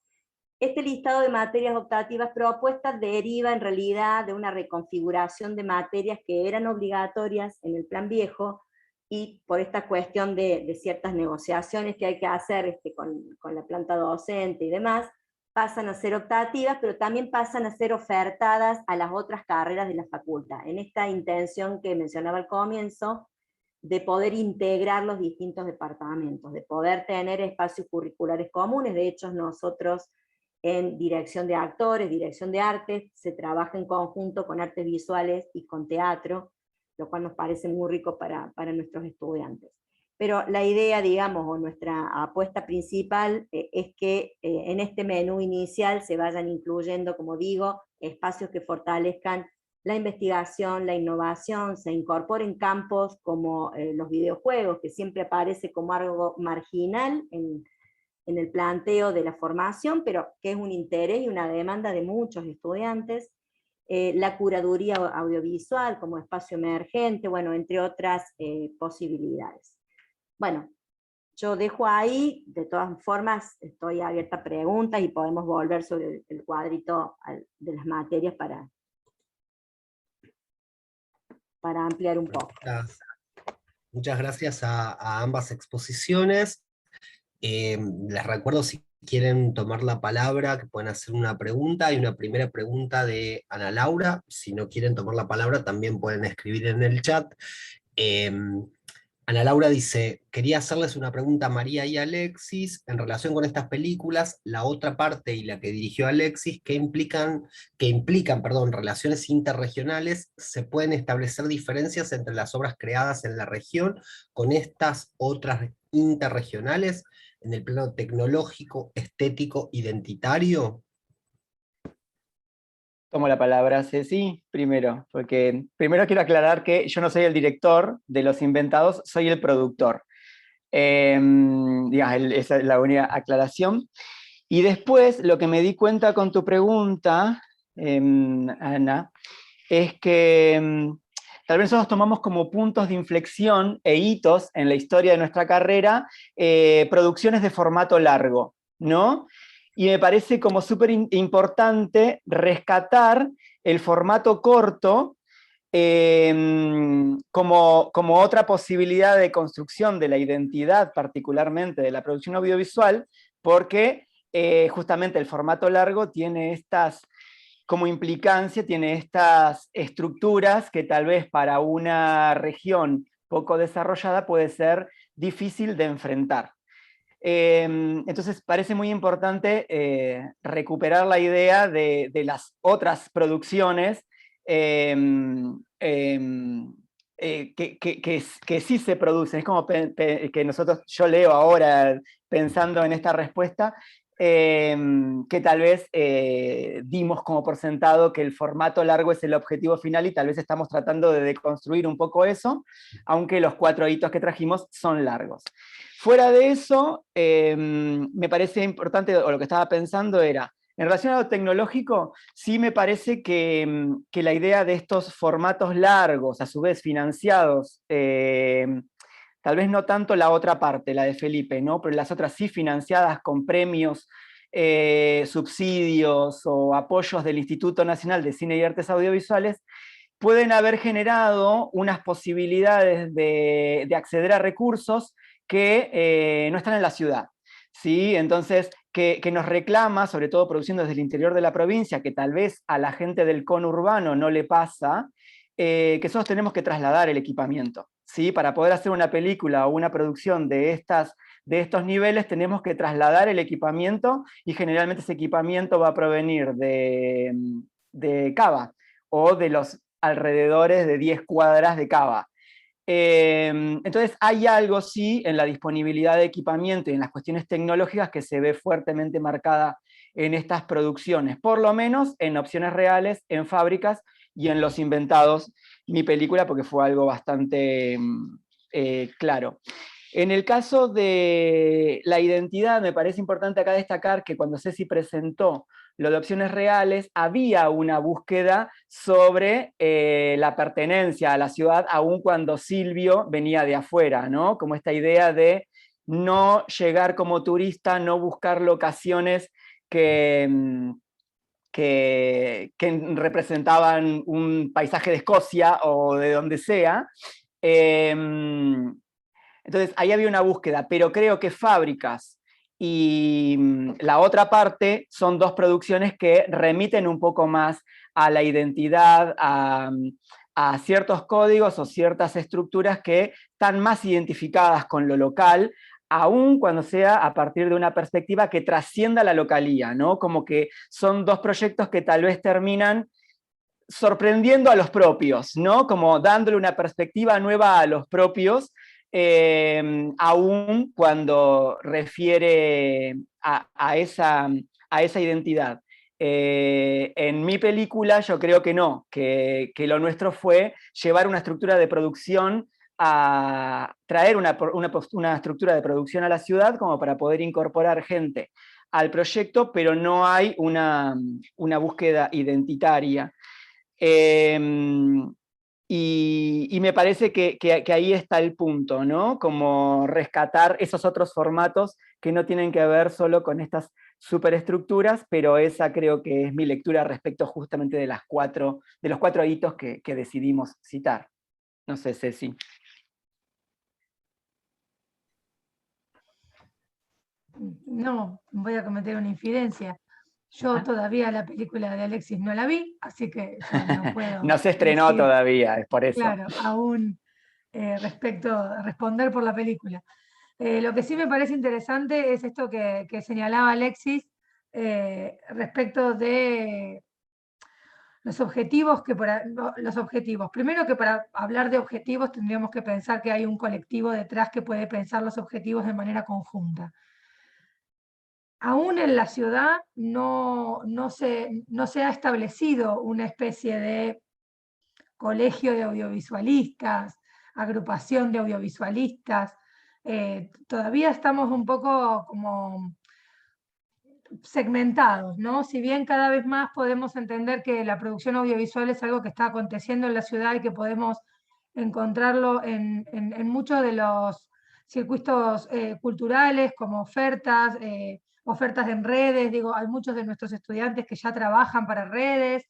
Este listado de materias optativas propuestas deriva en realidad de una reconfiguración de materias que eran obligatorias en el plan viejo, y por esta cuestión de ciertas negociaciones que hay que hacer con la planta docente y demás, pasan a ser optativas, pero también pasan a ser ofertadas a las otras carreras de la facultad, en esta intención que mencionaba al comienzo, de poder integrar los distintos departamentos, de poder tener espacios curriculares comunes. De hecho, nosotros en dirección de actores, dirección de artes, se trabaja en conjunto con artes visuales y con teatro, lo cual nos parece muy rico para nuestros estudiantes. Pero la idea, digamos, o nuestra apuesta principal es que en este menú inicial se vayan incluyendo, como digo, espacios que fortalezcan la investigación, la innovación, se incorporen campos como los videojuegos, que siempre aparece como algo marginal en el planteo de la formación, pero que es un interés y una demanda de muchos estudiantes, la curaduría audiovisual como espacio emergente, bueno, entre otras posibilidades. Bueno, yo dejo ahí, de todas formas estoy abierta a preguntas y podemos volver sobre el cuadrito de las materias para ampliar un poco. Muchas gracias a ambas exposiciones. Les recuerdo, si quieren tomar la palabra, que pueden hacer una pregunta. Hay una primera pregunta de Ana Laura. Si no quieren tomar la palabra, también pueden escribir en el chat. Ana Laura dice: quería hacerles una pregunta a María y a Alexis en relación con estas películas, la otra parte y la que dirigió Alexis, que implican relaciones interregionales. ¿Se pueden establecer diferencias entre las obras creadas en la región con estas otras interregionales en el plano tecnológico, estético, identitario? Tomo la palabra, Ceci, primero, porque primero quiero aclarar que yo no soy el director de Los Inventados, soy el productor. Esa es la única aclaración. Y después, lo que me di cuenta con tu pregunta, Ana, es que tal vez nosotros tomamos como puntos de inflexión e hitos en la historia de nuestra carrera producciones de formato largo, ¿no? Y me parece como súper importante rescatar el formato corto como otra posibilidad de construcción de la identidad, particularmente de la producción audiovisual, porque justamente el formato largo tiene estas, como implicancia, tiene estas estructuras que tal vez para una región poco desarrollada puede ser difícil de enfrentar. Entonces parece muy importante recuperar la idea de las otras producciones que sí se producen. Es como que yo leo ahora, pensando en esta respuesta, que tal vez dimos como por sentado que el formato largo es el objetivo final y tal vez estamos tratando de deconstruir un poco eso, aunque los 4 hitos que trajimos son largos. Fuera de eso, me parece importante, o lo que estaba pensando era, en relación a lo tecnológico, sí me parece que la idea de estos formatos largos, a su vez financiados, tal vez no tanto la otra parte, la de Felipe, ¿no? Pero las otras sí financiadas con premios, subsidios o apoyos del Instituto Nacional de Cine y Artes Audiovisuales, pueden haber generado unas posibilidades de acceder a recursos que no están en la ciudad. ¿Sí? Entonces, que nos reclama, sobre todo produciendo desde el interior de la provincia, que tal vez a la gente del conurbano no le pasa, que nosotros tenemos que trasladar el equipamiento. ¿Sí? Para poder hacer una película o una producción de estos niveles tenemos que trasladar el equipamiento, y generalmente ese equipamiento va a provenir de Cava o de los alrededores de 10 cuadras de Cava. Entonces hay algo sí en la disponibilidad de equipamiento y en las cuestiones tecnológicas que se ve fuertemente marcada en estas producciones, por lo menos en opciones reales, en fábricas y en los inventados, mi película, porque fue algo bastante claro. En el caso de la identidad, me parece importante acá destacar que cuando Ceci presentó lo de opciones reales, había una búsqueda sobre la pertenencia a la ciudad, aun cuando Silvio venía de afuera, ¿no? Como esta idea de no llegar como turista, no buscar locaciones que representaban un paisaje de Escocia o de donde sea. Entonces ahí había una búsqueda, pero creo que Fábricas y la otra parte son 2 producciones que remiten un poco más a la identidad, a ciertos códigos o ciertas estructuras que están más identificadas con lo local, aun cuando sea a partir de una perspectiva que trascienda la localía, ¿no? Como que son 2 proyectos que tal vez terminan sorprendiendo a los propios, ¿no? Como dándole una perspectiva nueva a los propios, aún cuando refiere a esa identidad. En mi película yo creo que no, que lo nuestro fue llevar una estructura de producción, a traer una estructura de producción a la ciudad como para poder incorporar gente al proyecto, pero no hay una búsqueda identitaria. Y me parece que ahí está el punto, ¿no? Como rescatar esos otros formatos que no tienen que ver solo con estas superestructuras, pero esa creo que es mi lectura respecto justamente de los 4 hitos que decidimos citar. No sé, Ceci. No, voy a cometer una infidencia. Yo todavía la película de Alexis no la vi, así que yo no puedo no se estrenó decir, todavía, es por eso. claro, aún respecto a responder por la película. Lo que sí me parece interesante es esto que señalaba Alexis respecto de los objetivos, los objetivos. Primero, que para hablar de objetivos tendríamos que pensar que hay un colectivo detrás que puede pensar los objetivos de manera conjunta. Aún en la ciudad no se ha establecido una especie de colegio de audiovisualistas, agrupación de audiovisualistas. Todavía estamos un poco como segmentados, ¿no? Si bien cada vez más podemos entender que la producción audiovisual es algo que está aconteciendo en la ciudad y que podemos encontrarlo en muchos de los circuitos culturales, como ofertas en redes. Digo, hay muchos de nuestros estudiantes que ya trabajan para redes,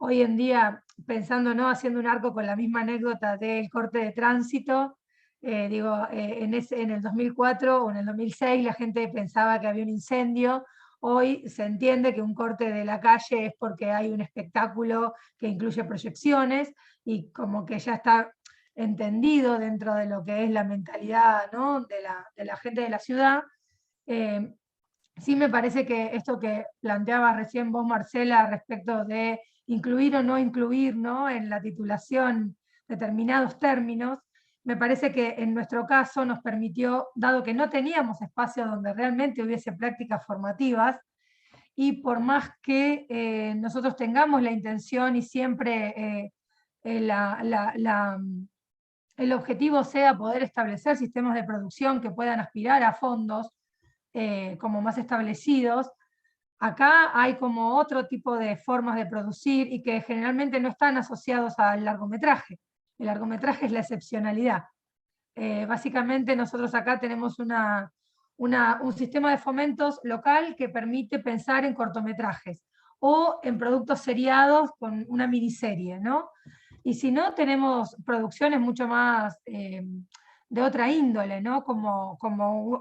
hoy en día, pensando, ¿no? Haciendo un arco con la misma anécdota del corte de tránsito, en el 2004 o en el 2006 la gente pensaba que había un incendio. Hoy se entiende que un corte de la calle es porque hay un espectáculo que incluye proyecciones, y como que ya está entendido dentro de lo que es la mentalidad, ¿no? de la gente de la ciudad. Sí me parece que esto que planteaba recién vos, Marcela, respecto de incluir o no incluir, ¿no? en la titulación determinados términos, me parece que en nuestro caso nos permitió, dado que no teníamos espacio donde realmente hubiese prácticas formativas, y por más que nosotros tengamos la intención y siempre el objetivo sea poder establecer sistemas de producción que puedan aspirar a fondos como más establecidos, acá hay como otro tipo de formas de producir y que generalmente no están asociados al largometraje. El largometraje es la excepcionalidad. Básicamente nosotros acá tenemos un sistema de fomentos local que permite pensar en cortometrajes o en productos seriados con una miniserie, ¿no? Y si no, tenemos producciones mucho más de otra índole, ¿no? Como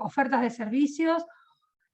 ofertas de servicios,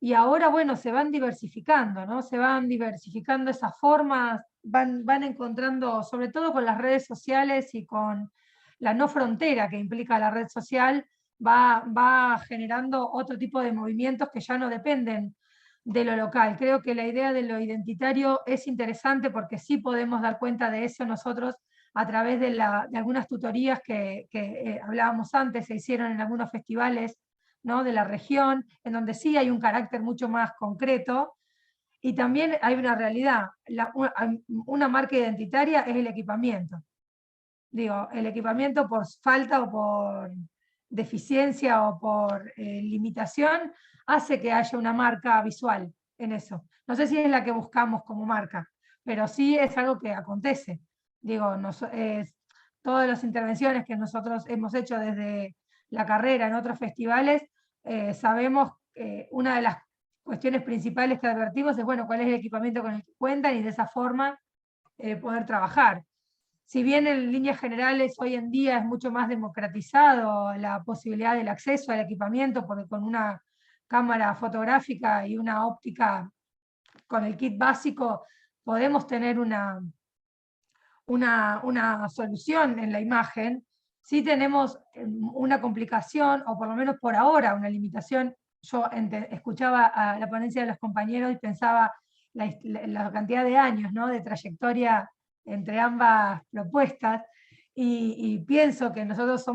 y ahora, bueno, se van diversificando, ¿no? Se van diversificando esas formas, van encontrando, sobre todo con las redes sociales y con la no frontera que implica la red social, va generando otro tipo de movimientos que ya no dependen de lo local. Creo que la idea de lo identitario es interesante porque sí podemos dar cuenta de eso nosotros a través de algunas tutorías que hablábamos antes, se hicieron en algunos festivales, ¿no? de la región, en donde sí hay un carácter mucho más concreto, y también hay una realidad. Una marca identitaria es el equipamiento. Digo, el equipamiento por falta o por deficiencia o por limitación hace que haya una marca visual en eso. No sé si es la que buscamos como marca, pero sí es algo que acontece. Digo, todas las intervenciones que nosotros hemos hecho desde la carrera en otros festivales, sabemos que una de las cuestiones principales que advertimos es, bueno, cuál es el equipamiento con el que cuentan, y de esa forma poder trabajar. Si bien en líneas generales hoy en día es mucho más democratizado la posibilidad del acceso al equipamiento, porque con una cámara fotográfica y una óptica con el kit básico podemos tener una solución en la imagen, sí tenemos una complicación, o por lo menos por ahora una limitación. Yo escuchaba a la ponencia de los compañeros y pensaba la cantidad de años, ¿no? de trayectoria entre ambas propuestas, y pienso que nosotros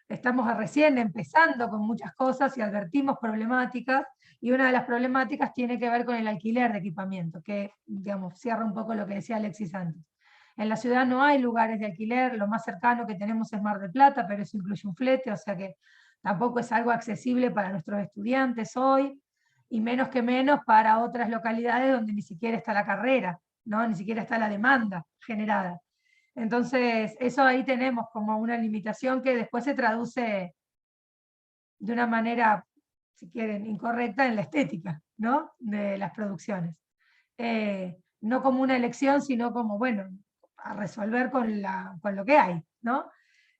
estamos recién empezando con muchas cosas y advertimos problemáticas, y una de las problemáticas tiene que ver con el alquiler de equipamiento, que, digamos, cierra un poco lo que decía Alexis antes. En la ciudad no hay lugares de alquiler, lo más cercano que tenemos es Mar del Plata, pero eso incluye un flete, o sea que tampoco es algo accesible para nuestros estudiantes hoy, y menos que menos para otras localidades donde ni siquiera está la carrera, ¿no? Ni siquiera está la demanda generada. Entonces, eso ahí tenemos como una limitación que después se traduce de una manera, si quieren, incorrecta en la estética, ¿no? de las producciones. No como una elección, sino como, bueno, a resolver con lo que hay, ¿no?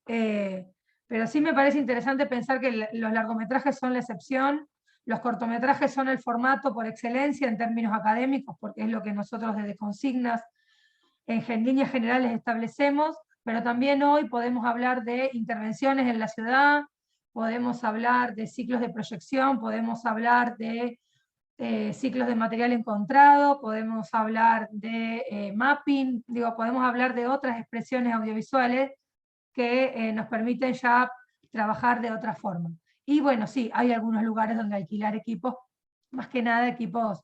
Pero sí me parece interesante pensar que los largometrajes son la excepción, los cortometrajes son el formato por excelencia en términos académicos, porque es lo que nosotros desde Consignas en líneas generales establecemos, pero también hoy podemos hablar de intervenciones en la ciudad, podemos hablar de ciclos de proyección, podemos hablar de ciclos de material encontrado, podemos hablar de mapping, digo, podemos hablar de otras expresiones audiovisuales que nos permiten ya trabajar de otra forma. Y bueno, sí, hay algunos lugares donde alquilar equipos, más que nada equipos,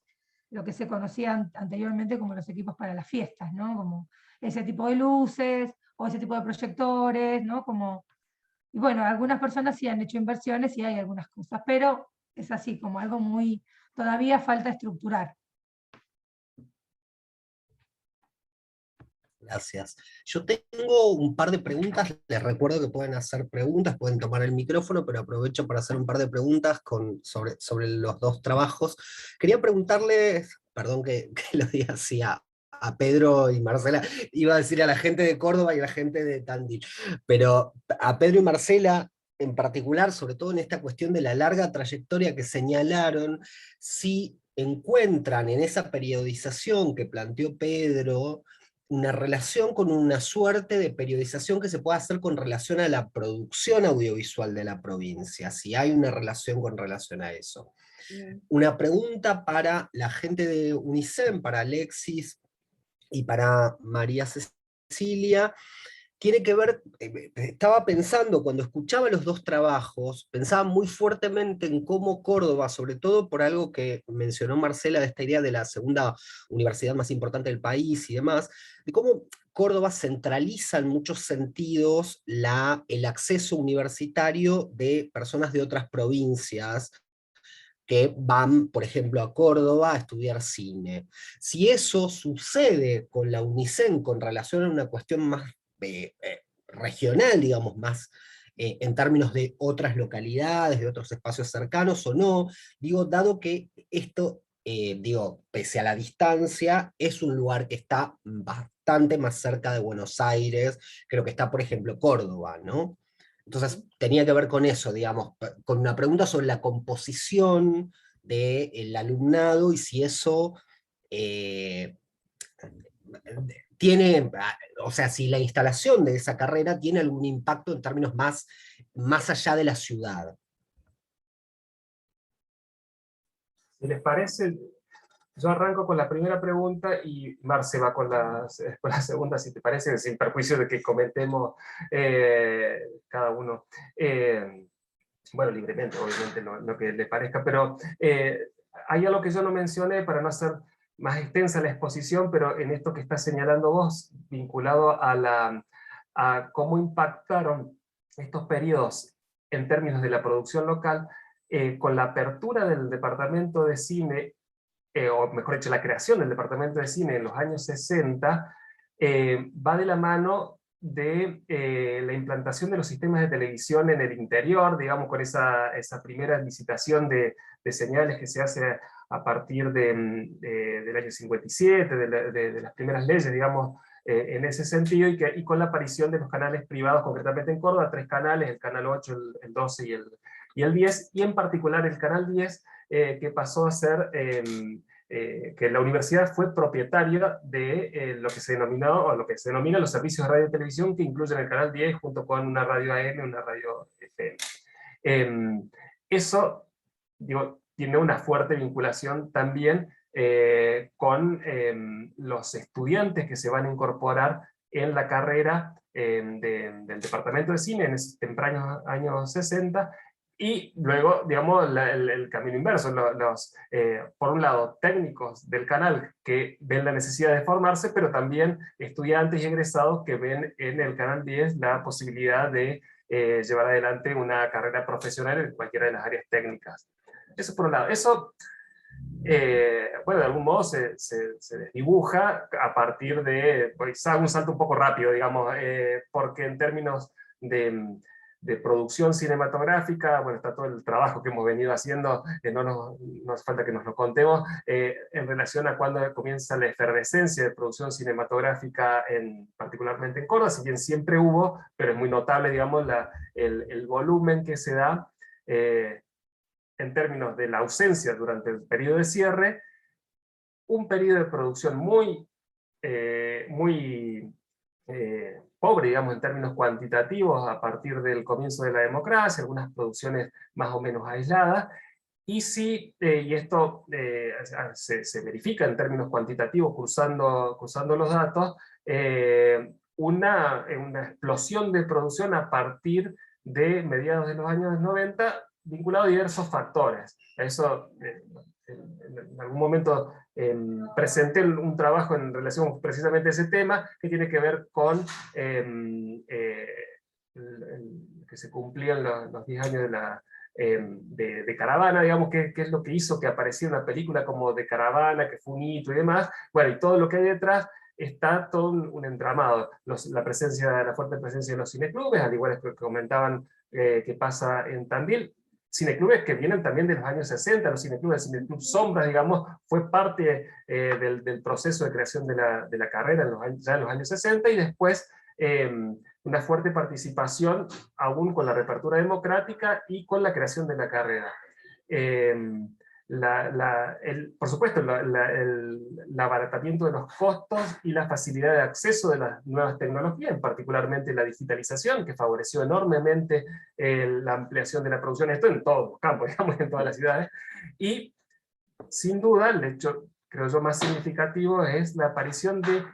lo que se conocían anteriormente como los equipos para las fiestas, ¿no? Como ese tipo de luces, o ese tipo de proyectores, ¿no? Y bueno, algunas personas sí han hecho inversiones y hay algunas cosas, pero es así, como algo muy, todavía falta estructurar. Gracias. Yo tengo un par de preguntas, les recuerdo que pueden hacer preguntas, pueden tomar el micrófono, pero aprovecho para hacer un par de preguntas sobre los dos trabajos. Quería preguntarles, perdón que lo diga así a a Pedro y Marcela, iba a decir a la gente de Córdoba y a la gente de Tandil, pero a Pedro y Marcela en particular, sobre todo en esta cuestión de la larga trayectoria que señalaron, si encuentran en esa periodización que planteó Pedro, una relación con una suerte de periodización que se puede hacer con relación a la producción audiovisual de la provincia, si hay una relación con relación a eso. Una pregunta para la gente de UNICEN, para Alexis y para María Cecilia, tiene que ver, estaba pensando, cuando escuchaba los dos trabajos, pensaba muy fuertemente en cómo Córdoba, sobre todo por algo que mencionó Marcela, de esta idea de la segunda universidad más importante del país y demás, de cómo Córdoba centraliza en muchos sentidos el acceso universitario de personas de otras provincias, que van, por ejemplo, a Córdoba a estudiar cine. Si eso sucede con la UNICEN con relación a una cuestión más regional, digamos, más en términos de otras localidades, de otros espacios cercanos o no, digo, dado que esto, digo, pese a la distancia, es un lugar que está bastante más cerca de Buenos Aires, creo que está, por ejemplo, Córdoba, ¿no? Entonces tenía que ver con eso, digamos, con una pregunta sobre la composición del alumnado y si eso tiene, o sea, si la instalación de esa carrera tiene algún impacto en términos más allá de la ciudad. Si les parece, yo arranco con la primera pregunta y Marce va con la segunda, si te parece, sin perjuicio de que comentemos cada uno. Bueno, libremente, obviamente, lo que le parezca, pero hay algo que yo no mencioné para no hacer más extensa la exposición, pero en esto que estás señalando vos, vinculado a cómo impactaron estos periodos en términos de la producción local, con la apertura del departamento de cine, o mejor dicho, la creación del departamento de cine en los años 60, va de la mano de la implantación de los sistemas de televisión en el interior, digamos, con esa primera licitación de señales que se hace a partir del año 57, de las primeras leyes, digamos, en ese sentido, y con la aparición de los canales privados, concretamente en Córdoba, 3 canales, el canal 8, el 12 y el 10, y en particular el canal 10, que pasó a ser... que la universidad fue propietaria de lo que se denominó, o lo que se denomina los servicios de radio y televisión, que incluyen el canal 10 junto con una radio AM y una radio FM. Eso, digo, tiene una fuerte vinculación también con los estudiantes que se van a incorporar en la carrera del departamento de cine en esos tempranos años 60, y luego, digamos, el camino inverso, por un lado, técnicos del canal que ven la necesidad de formarse, pero también estudiantes y egresados que ven en el canal 10 la posibilidad de llevar adelante una carrera profesional en cualquiera de las áreas técnicas. Eso por un lado. Eso, bueno, de algún modo se desdibuja a partir de, pues, un salto un poco rápido, digamos, porque en términos de producción cinematográfica, bueno, está todo el trabajo que hemos venido haciendo, no hace falta que nos lo contemos, en relación a cuando comienza la efervescencia de producción cinematográfica, particularmente en Córdoba, si bien siempre hubo, pero es muy notable, digamos, el volumen que se da en términos de la ausencia durante el periodo de cierre, un periodo de producción muy pobre, digamos, en términos cuantitativos, a partir del comienzo de la democracia, algunas producciones más o menos aisladas, y sí, y esto se verifica en términos cuantitativos, cruzando los datos, una explosión de producción a partir de mediados de los años 90, vinculado a diversos factores. Eso, en algún momento presenté un trabajo en relación precisamente a ese tema, que tiene que ver con que se cumplían los 10 años de Caravana, digamos, que es lo que hizo que apareciera una película como de Caravana, que fue un hito y demás. Bueno, y todo lo que hay detrás está todo un entramado. La fuerte presencia de los cineclubes, al igual que comentaban que pasa en Tandil, cineclubes que vienen también de los años 60, los cineclubes, el Cineclub Sombras, digamos, fue parte del proceso de creación de la carrera ya en los años 60, y después una fuerte participación aún con la reapertura democrática y con la creación de la carrera. Por supuesto, el abaratamiento de los costos y la facilidad de acceso de las nuevas tecnologías, particularmente la digitalización, que favoreció enormemente la ampliación de la producción, esto en todos los campos, digamos, en todas las ciudades, y sin duda, el hecho, creo yo, más significativo es la aparición de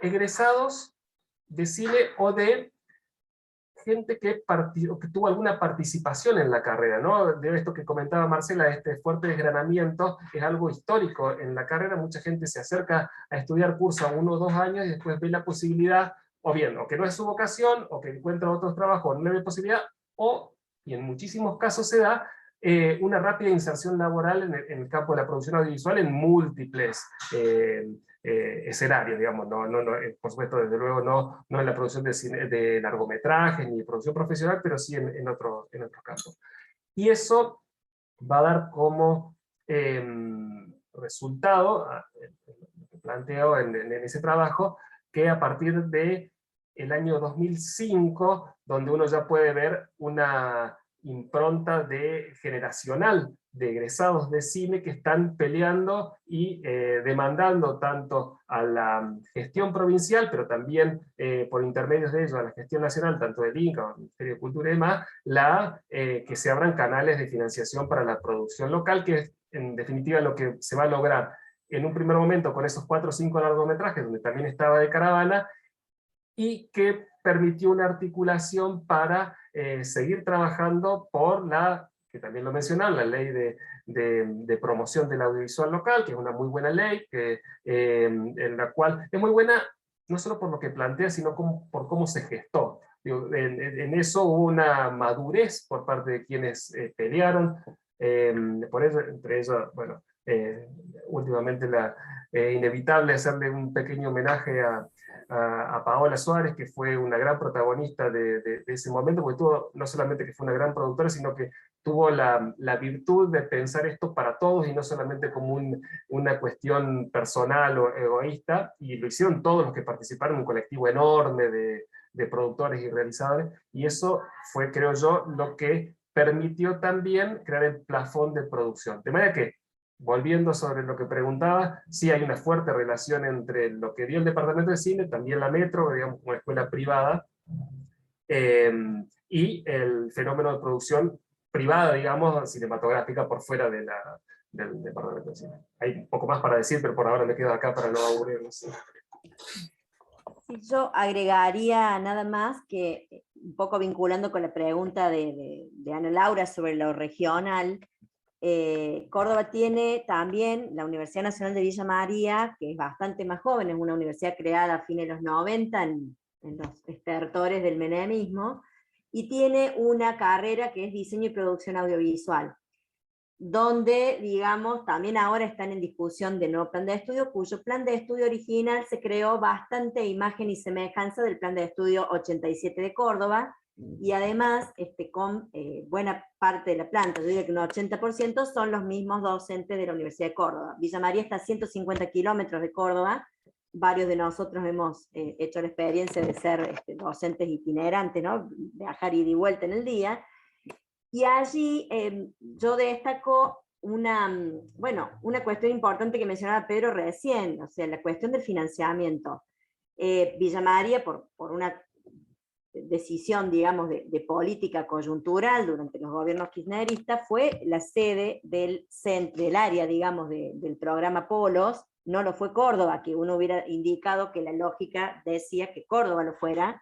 egresados de cine o de gente que tuvo alguna participación en la carrera, ¿no? De esto que comentaba Marcela, este fuerte desgranamiento es algo histórico en la carrera. Mucha gente se acerca a estudiar curso a 1 o 2 años y después ve la posibilidad, o bien, o que no es su vocación, o que encuentra otros trabajos, no le ve posibilidad, o, y en muchísimos casos se da, una rápida inserción laboral en el campo de la producción audiovisual en múltiples escenarios, digamos, por supuesto, desde luego no en la producción de largometrajes ni producción profesional, pero sí en otros campos. Y eso va a dar como resultado, lo que planteo en ese trabajo, que a partir de el año 2005, donde uno ya puede ver una impronta generacional de egresados de cine que están peleando y demandando tanto a la gestión provincial, pero también por intermedios de ellos a la gestión nacional, tanto del INCA, del Ministerio de Cultura y demás, que se abran canales de financiación para la producción local, que es en definitiva lo que se va a lograr en un primer momento con esos 4 o 5 largometrajes, donde también estaba De Caravana, y que permitió una articulación para seguir trabajando por que también lo mencionaron, la ley de promoción del audiovisual local, que es una muy buena ley, en la cual es muy buena no solo por lo que plantea, sino por cómo se gestó. Digo, en eso hubo una madurez por parte de quienes pelearon, por eso, entre ellos, bueno, últimamente inevitable hacerle un pequeño homenaje a Paola Suárez, que fue una gran protagonista de ese momento, porque no solamente que fue una gran productora, sino que tuvo la virtud de pensar esto para todos y no solamente como una cuestión personal o egoísta, y lo hicieron todos los que participaron en un colectivo enorme de productores y realizadores, y eso fue, creo yo, lo que permitió también crear el plafón de producción. De manera que, volviendo sobre lo que preguntaba, sí hay una fuerte relación entre lo que dio el Departamento de Cine, también la Metro, digamos, como escuela privada, y el fenómeno de producción privada, digamos, cinematográfica por fuera del Departamento de Cine. Hay un poco más para decir, pero por ahora me quedo acá para no aburrirnos. Sí, yo agregaría nada más que, un poco vinculando con la pregunta de Ana Laura sobre lo regional, Córdoba tiene también la Universidad Nacional de Villa María, que es bastante más joven, es una universidad creada a fines de los 90 en los estertores del menemismo, y tiene una carrera que es diseño y producción audiovisual, donde, digamos, también ahora están en discusión del nuevo plan de estudio, cuyo plan de estudio original se creó bastante imagen y semejanza del plan de estudio 87 de Córdoba, y además con buena parte de la planta, yo diría que un 80% son los mismos docentes de la Universidad de Córdoba. Villa María está a 150 kilómetros de Córdoba, varios de nosotros hemos hecho la experiencia de ser docentes itinerantes, ¿no? Viajar ida y vuelta en el día, y allí yo destaco una cuestión importante que mencionaba Pedro recién, o sea, la cuestión del financiamiento. Villa María, por una decisión, digamos, de política coyuntural durante los gobiernos kirchneristas, fue la sede del área, digamos, del programa Polos. No lo fue Córdoba, que uno hubiera indicado que la lógica decía que Córdoba lo fuera,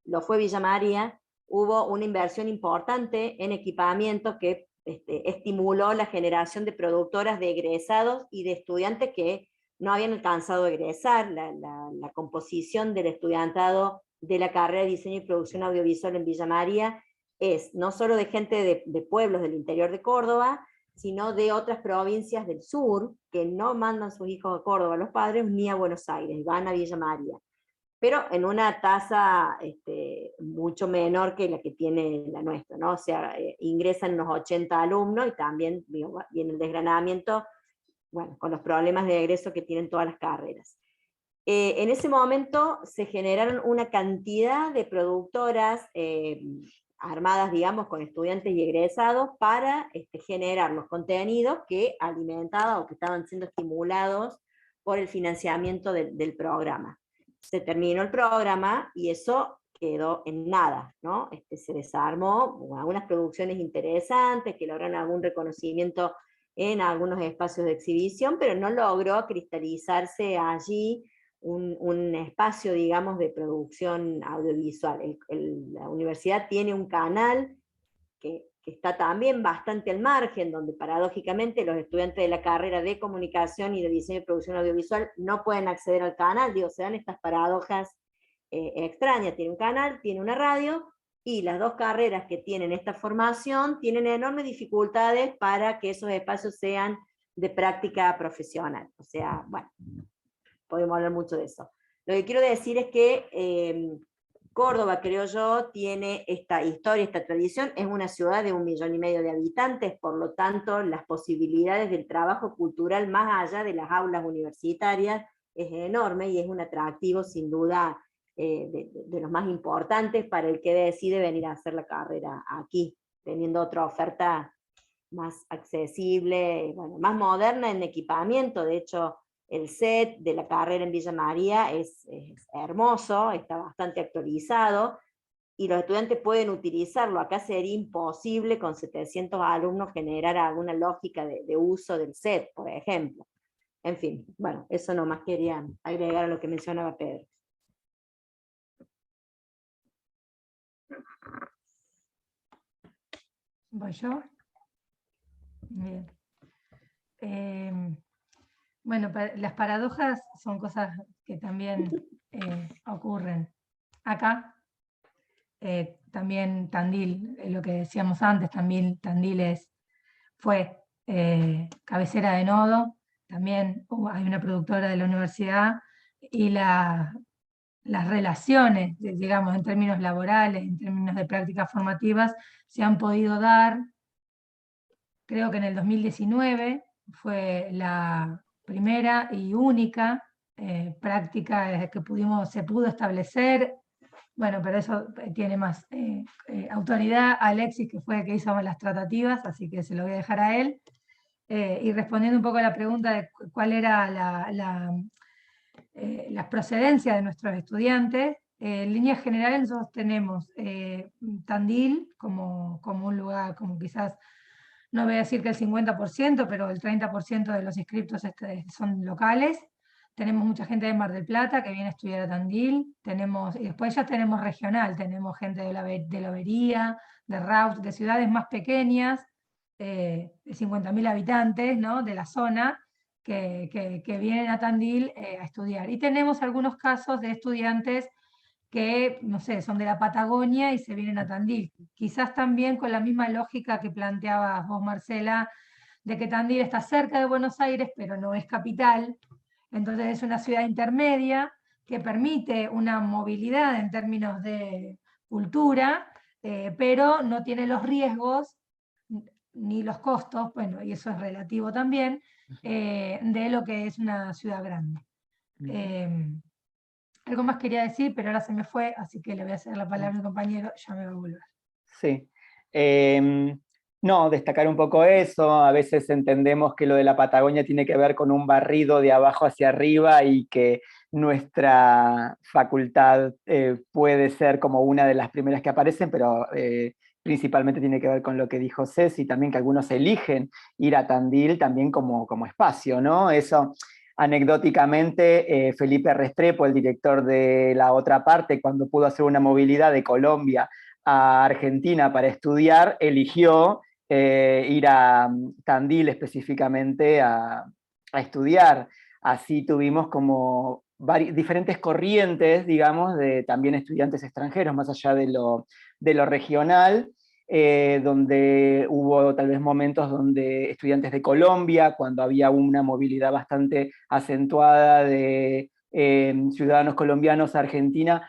lo fue Villa María. Hubo una inversión importante en equipamiento que estimuló la generación de productoras de egresados y de estudiantes que no habían alcanzado a egresar. La composición del estudiantado de la carrera de diseño y producción audiovisual en Villa María es no solo de gente de pueblos del interior de Córdoba, sino de otras provincias del sur, que no mandan sus hijos a Córdoba, los padres, ni a Buenos Aires, van a Villa María. pero en una tasa mucho menor que la que tiene la nuestra, ¿no? O sea, ingresan unos 80 alumnos y también viene el desgranamiento, bueno, con los problemas de egreso que tienen todas las carreras. En ese momento se generaron una cantidad de productoras armadas, digamos, con estudiantes y egresados para generar los contenidos que alimentaban o que estaban siendo estimulados por el financiamiento del programa. Se terminó el programa y eso quedó en nada, ¿no? Se desarmó, algunas producciones interesantes que lograron algún reconocimiento en algunos espacios de exhibición, pero no logró cristalizarse allí un espacio, digamos, de producción audiovisual. La universidad tiene un canal que está también bastante al margen, donde paradójicamente los estudiantes de la carrera de comunicación y de diseño y producción audiovisual no pueden acceder al canal, digo, se dan estas paradojas extrañas, tiene un canal, tiene una radio, y las dos carreras que tienen esta formación tienen enormes dificultades para que esos espacios sean de práctica profesional. O sea, bueno, podemos hablar mucho de eso. Lo que quiero decir es que Córdoba, creo yo, tiene esta historia, esta tradición, es una ciudad de 1,5 millones de habitantes, por lo tanto, las posibilidades del trabajo cultural más allá de las aulas universitarias es enorme y es un atractivo, sin duda, de los más importantes para el que decide venir a hacer la carrera aquí, teniendo otra oferta más accesible, bueno, más moderna en equipamiento. De hecho, el set de la carrera en Villa María es hermoso, está bastante actualizado, y los estudiantes pueden utilizarlo. Acá sería imposible con 700 alumnos generar alguna lógica de uso del set, por ejemplo. En fin, bueno, eso nomás quería agregar a lo que mencionaba Pedro. ¿Voy yo? Bien. Bueno, las paradojas son cosas que también ocurren. Acá, también Tandil, lo que decíamos antes, también Tandil fue cabecera de nodo, también hay una productora de la universidad, y las relaciones, digamos, en términos laborales, en términos de prácticas formativas, se han podido dar. Creo que en el 2019 fue la primera y única práctica que se pudo establecer. Bueno, pero eso tiene más autoridad Alexis, que fue el que hizo las tratativas, así que se lo voy a dejar a él. Y respondiendo un poco a la pregunta de cuál era las procedencias de nuestros estudiantes, en líneas generales nosotros tenemos Tandil como un lugar, como quizás, no voy a decir que el 50%, pero el 30% de los inscriptos son locales. Tenemos mucha gente de Mar del Plata que viene a estudiar a Tandil, y después ya tenemos regional, tenemos gente de Lobería, de Raut, de ciudades más pequeñas, de 50.000 habitantes, ¿no?, de la zona, que vienen a Tandil a estudiar. Y tenemos algunos casos de estudiantes que, no sé, son de la Patagonia y se vienen a Tandil. Quizás también con la misma lógica que planteabas vos, Marcela, de que Tandil está cerca de Buenos Aires, pero no es capital. Entonces es una ciudad intermedia que permite una movilidad en términos de cultura, pero no tiene los riesgos ni los costos, bueno, y eso es relativo también, de lo que es una ciudad grande. Algo más quería decir, pero ahora se me fue, así que le voy a hacer la palabra a mi compañero, ya me va a volver. Sí. No, destacar un poco eso. A veces entendemos que lo de la Patagonia tiene que ver con un barrido de abajo hacia arriba y que nuestra facultad puede ser como una de las primeras que aparecen, pero principalmente tiene que ver con lo que dijo Ceci, también que algunos eligen ir a Tandil también como espacio, ¿no? Eso, anecdóticamente, Felipe Restrepo, el director de La Otra Parte, cuando pudo hacer una movilidad de Colombia a Argentina para estudiar, eligió ir a Tandil específicamente a estudiar. Así tuvimos como diferentes corrientes, digamos, de también estudiantes extranjeros, más allá de lo regional, donde hubo tal vez momentos donde estudiantes de Colombia, cuando había una movilidad bastante acentuada de ciudadanos colombianos a Argentina,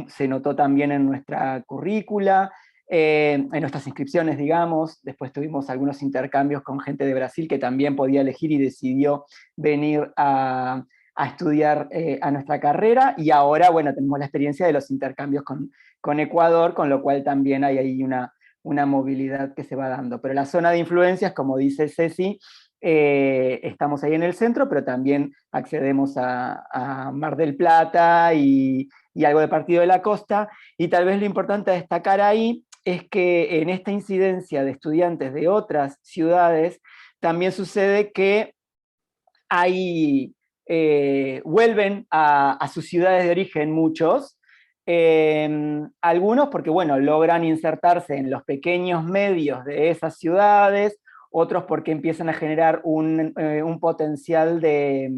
se notó también en nuestra currícula, en nuestras inscripciones, digamos. Después tuvimos algunos intercambios con gente de Brasil que también podía elegir y decidió venir a estudiar a nuestra carrera, y ahora, bueno, tenemos la experiencia de los intercambios con Ecuador, con lo cual también hay ahí una movilidad que se va dando. Pero la zona de influencias, como dice Ceci, estamos ahí en el centro, pero también accedemos a Mar del Plata y algo de Partido de la Costa, y tal vez lo importante a destacar ahí es que en esta incidencia de estudiantes de otras ciudades, también sucede que vuelven a sus ciudades de origen muchos, algunos porque, bueno, logran insertarse en los pequeños medios de esas ciudades, otros porque empiezan a generar un potencial de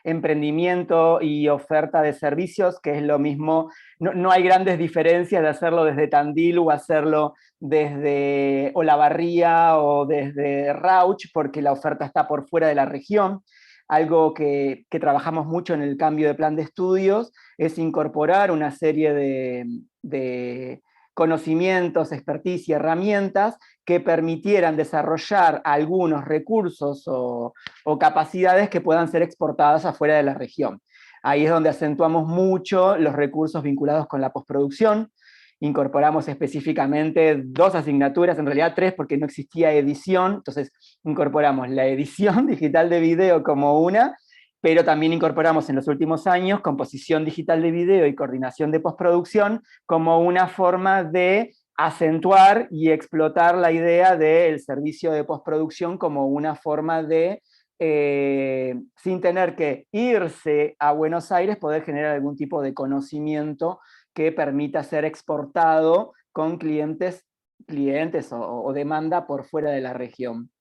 emprendimiento y oferta de servicios, que es lo mismo. No hay grandes diferencias de hacerlo desde Tandil o hacerlo desde Olavarría o desde Rauch, porque la oferta está por fuera de la región. Algo que trabajamos mucho en el cambio de plan de estudios es incorporar una serie de conocimientos, expertise y herramientas que permitieran desarrollar algunos recursos o capacidades que puedan ser exportadas afuera de la región. Ahí es donde acentuamos mucho los recursos vinculados con la postproducción. Incorporamos específicamente 2 asignaturas, en realidad 3, porque no existía edición. Entonces incorporamos la edición digital de video como una, pero también incorporamos en los últimos años composición digital de video y coordinación de postproducción como una forma de acentuar y explotar la idea del servicio de postproducción como una forma de, sin tener que irse a Buenos Aires, poder generar algún tipo de conocimiento que permita ser exportado con clientes o demanda por fuera de la región.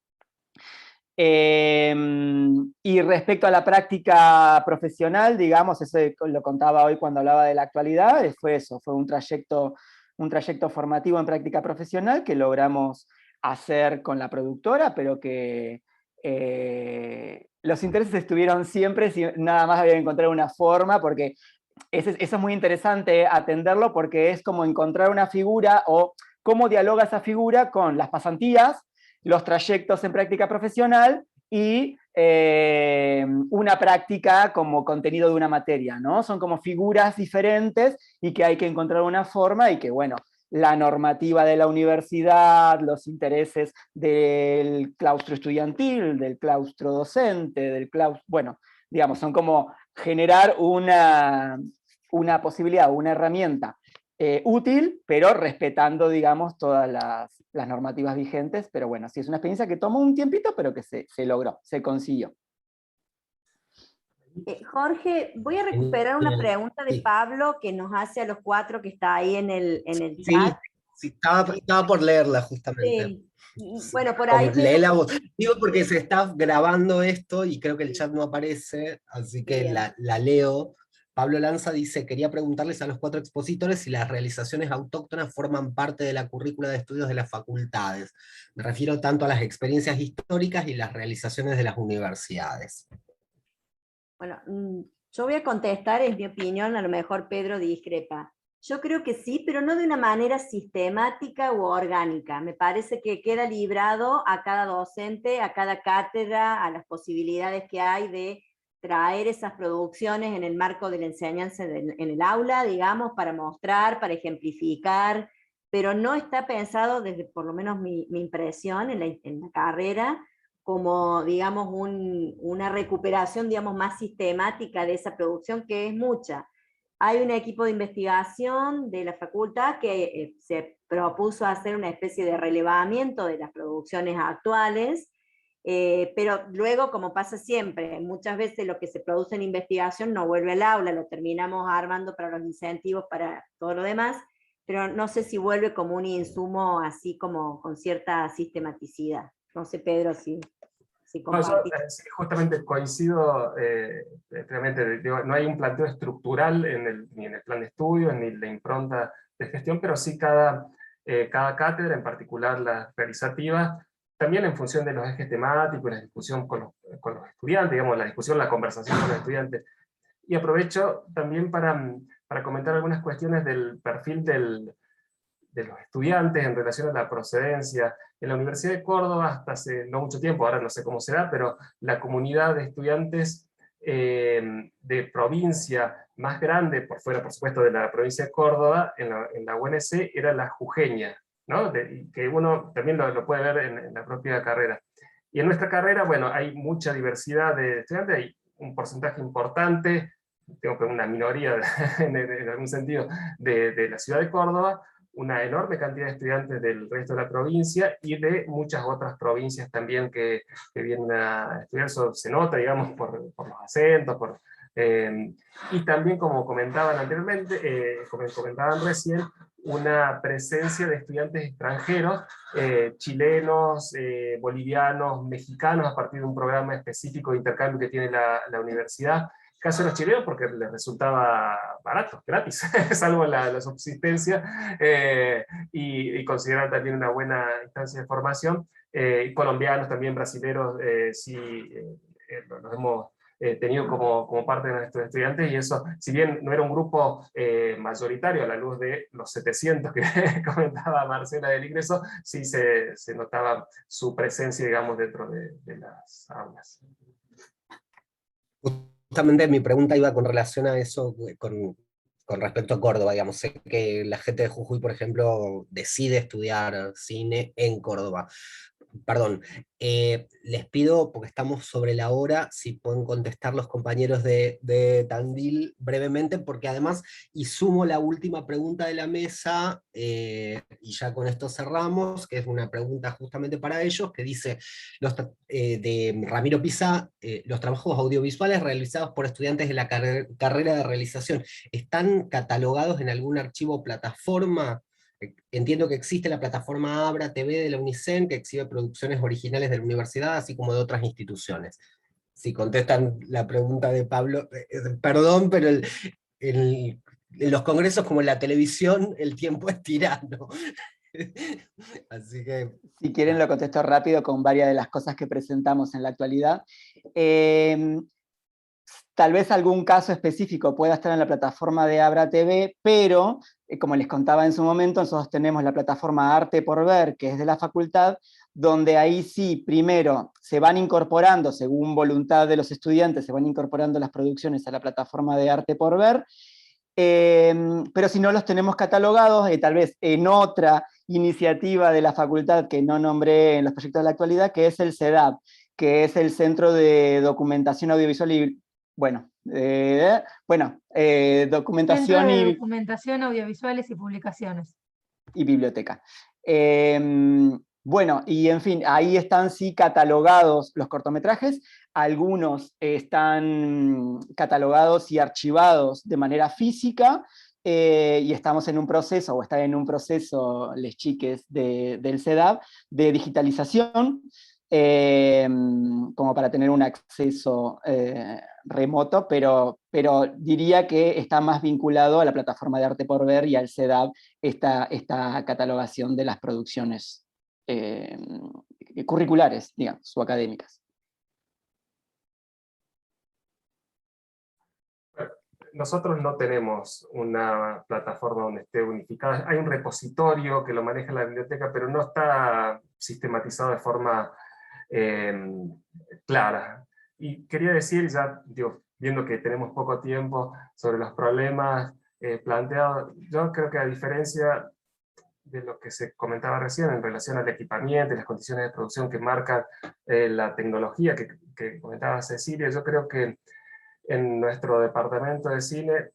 Y respecto a la práctica profesional, digamos, eso lo contaba hoy cuando hablaba de la actualidad, fue eso, fue un trayecto formativo en práctica profesional que logramos hacer con la productora, pero que los intereses estuvieron siempre, nada más había que encontrar una forma, porque eso es muy interesante atenderlo, porque es como encontrar una figura o cómo dialoga esa figura con las pasantías, los trayectos en práctica profesional y una práctica como contenido de una materia, ¿no? Son como figuras diferentes y que hay que encontrar una forma, y que, bueno, la normativa de la universidad, los intereses del claustro estudiantil, del claustro docente, bueno, digamos, son como generar una posibilidad, una herramienta útil, pero respetando, digamos, todas las normativas vigentes. Pero bueno, sí, es una experiencia que tomó un tiempito, pero que se logró, se consiguió. Jorge, voy a recuperar una pregunta de Pablo que nos hace a los 4, que está ahí en el chat. Sí, estaba por leerla justamente. Sí. Bueno, por ahí... Léela vos. Digo porque se está grabando esto y creo que el chat no aparece, así que la leo. Pablo Lanza dice: quería preguntarles a los 4 expositores si las realizaciones autóctonas forman parte de la currícula de estudios de las facultades. Me refiero tanto a las experiencias históricas y las realizaciones de las universidades. Bueno, yo voy a contestar, es mi opinión, a lo mejor Pedro discrepa. Yo creo que sí, pero no de una manera sistemática u orgánica. Me parece que queda librado a cada docente, a cada cátedra, a las posibilidades que hay de traer esas producciones en el marco de la enseñanza en el aula, digamos, para mostrar, para ejemplificar, pero no está pensado, desde por lo menos mi impresión en la carrera, como, digamos, una recuperación, digamos, más sistemática de esa producción, que es mucha. Hay un equipo de investigación de la facultad que se propuso hacer una especie de relevamiento de las producciones actuales, pero luego, como pasa siempre, muchas veces lo que se produce en investigación no vuelve al aula, lo terminamos armando para los incentivos, para todo lo demás, pero no sé si vuelve como un insumo así como con cierta sistematicidad. No sé, Pedro, si compartís. Sí, justamente coincido plenamente. No hay un planteo estructural ni en el plan de estudio, ni en la impronta de gestión, pero sí cada cátedra, en particular la realizativa, también en función de los ejes temáticos, la discusión con los estudiantes, digamos, la conversación con los estudiantes, Y aprovecho también para comentar algunas cuestiones del perfil de los estudiantes en relación a la procedencia. En la Universidad de Córdoba, hasta hace no mucho tiempo, ahora no sé cómo será, pero la comunidad de estudiantes de provincia más grande, por fuera por supuesto de la provincia de Córdoba, en la UNC, era la jujeña, ¿no? Que uno también lo puede ver en la propia carrera. Y en nuestra carrera, bueno, hay mucha diversidad de estudiantes, hay un porcentaje importante, tengo que una minoría en algún sentido, de la ciudad de Córdoba, una enorme cantidad de estudiantes del resto de la provincia y de muchas otras provincias también que vienen a estudiar. Eso se nota, digamos, por los acentos, y también, como comentaban anteriormente, comentaban recién, una presencia de estudiantes extranjeros, chilenos, bolivianos, mexicanos, a partir de un programa específico de intercambio que tiene la universidad. Caso de los chilenos porque les resultaba barato, gratis, salvo la subsistencia, y consideran también una buena instancia de formación. Colombianos también, brasileños, sí, los hemos tenido como parte de nuestros estudiantes, y eso, si bien no era un grupo mayoritario a la luz de los 700 que comentaba Marcela del ingreso, sí se notaba su presencia, digamos, dentro de las aulas. Justamente mi pregunta iba con relación a eso, con respecto a Córdoba, digamos. Sé que la gente de Jujuy, por ejemplo, decide estudiar cine en Córdoba. Perdón, les pido, porque estamos sobre la hora, si pueden contestar los compañeros de Tandil brevemente, porque además, y sumo la última pregunta de la mesa, y ya con esto cerramos, que es una pregunta justamente para ellos, que dice, de Ramiro Pisa, los trabajos audiovisuales realizados por estudiantes de la carrera de realización, ¿están catalogados en algún archivo o plataforma? Entiendo que existe la plataforma Abra TV de la UNICEN, que exhibe producciones originales de la universidad, así como de otras instituciones. Si contestan la pregunta de Pablo, perdón, pero en los congresos como en la televisión, el tiempo es tirano. Así que... Si quieren lo contesto rápido con varias de las cosas que presentamos en la actualidad. Tal vez algún caso específico pueda estar en la plataforma de Abra TV, pero, como les contaba en su momento, nosotros tenemos la plataforma Arte por Ver, que es de la facultad, donde ahí sí, primero, se van incorporando, según voluntad de los estudiantes, se van incorporando las producciones a la plataforma de Arte por Ver, pero si no los tenemos catalogados, tal vez en otra iniciativa de la facultad que no nombré en los proyectos de la actualidad, que es el CEDAP, que es el Centro de Documentación Audiovisual y documentación Centro de Documentación, Audiovisuales y Publicaciones. Y biblioteca. Bueno, y en fin, ahí están sí catalogados los cortometrajes, algunos están catalogados y archivados de manera física, y estamos en un proceso, o están en un proceso, les chiques del CEDAP, de digitalización, como para tener un acceso remoto, pero diría que está más vinculado a la plataforma de Arte por Ver y al CEDAP esta catalogación de las producciones curriculares, digamos, o académicas. Nosotros no tenemos una plataforma donde esté unificada. Hay un repositorio que lo maneja la biblioteca, pero no está sistematizado de forma clara. Y quería decir, ya digo, viendo que tenemos poco tiempo, sobre los problemas planteados, yo creo que a diferencia de lo que se comentaba recién en relación al equipamiento y las condiciones de producción que marcan la tecnología que comentaba Cecilia, yo creo que en nuestro departamento de cine,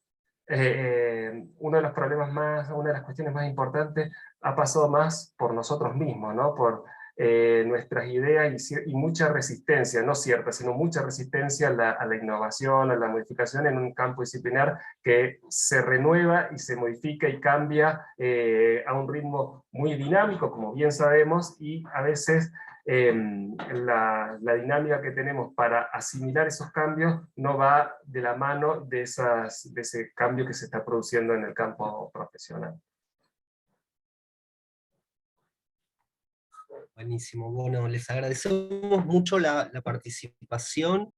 uno de los problemas una de las cuestiones más importantes ha pasado más por nosotros mismos, ¿no? Por nuestras ideas y mucha resistencia, no cierta, sino mucha resistencia a la innovación, a la modificación en un campo disciplinar que se renueva y se modifica y cambia a un ritmo muy dinámico, como bien sabemos, y a veces la dinámica que tenemos para asimilar esos cambios no va de la mano de ese cambio que se está produciendo en el campo profesional. Buenísimo, bueno, les agradecemos mucho la participación.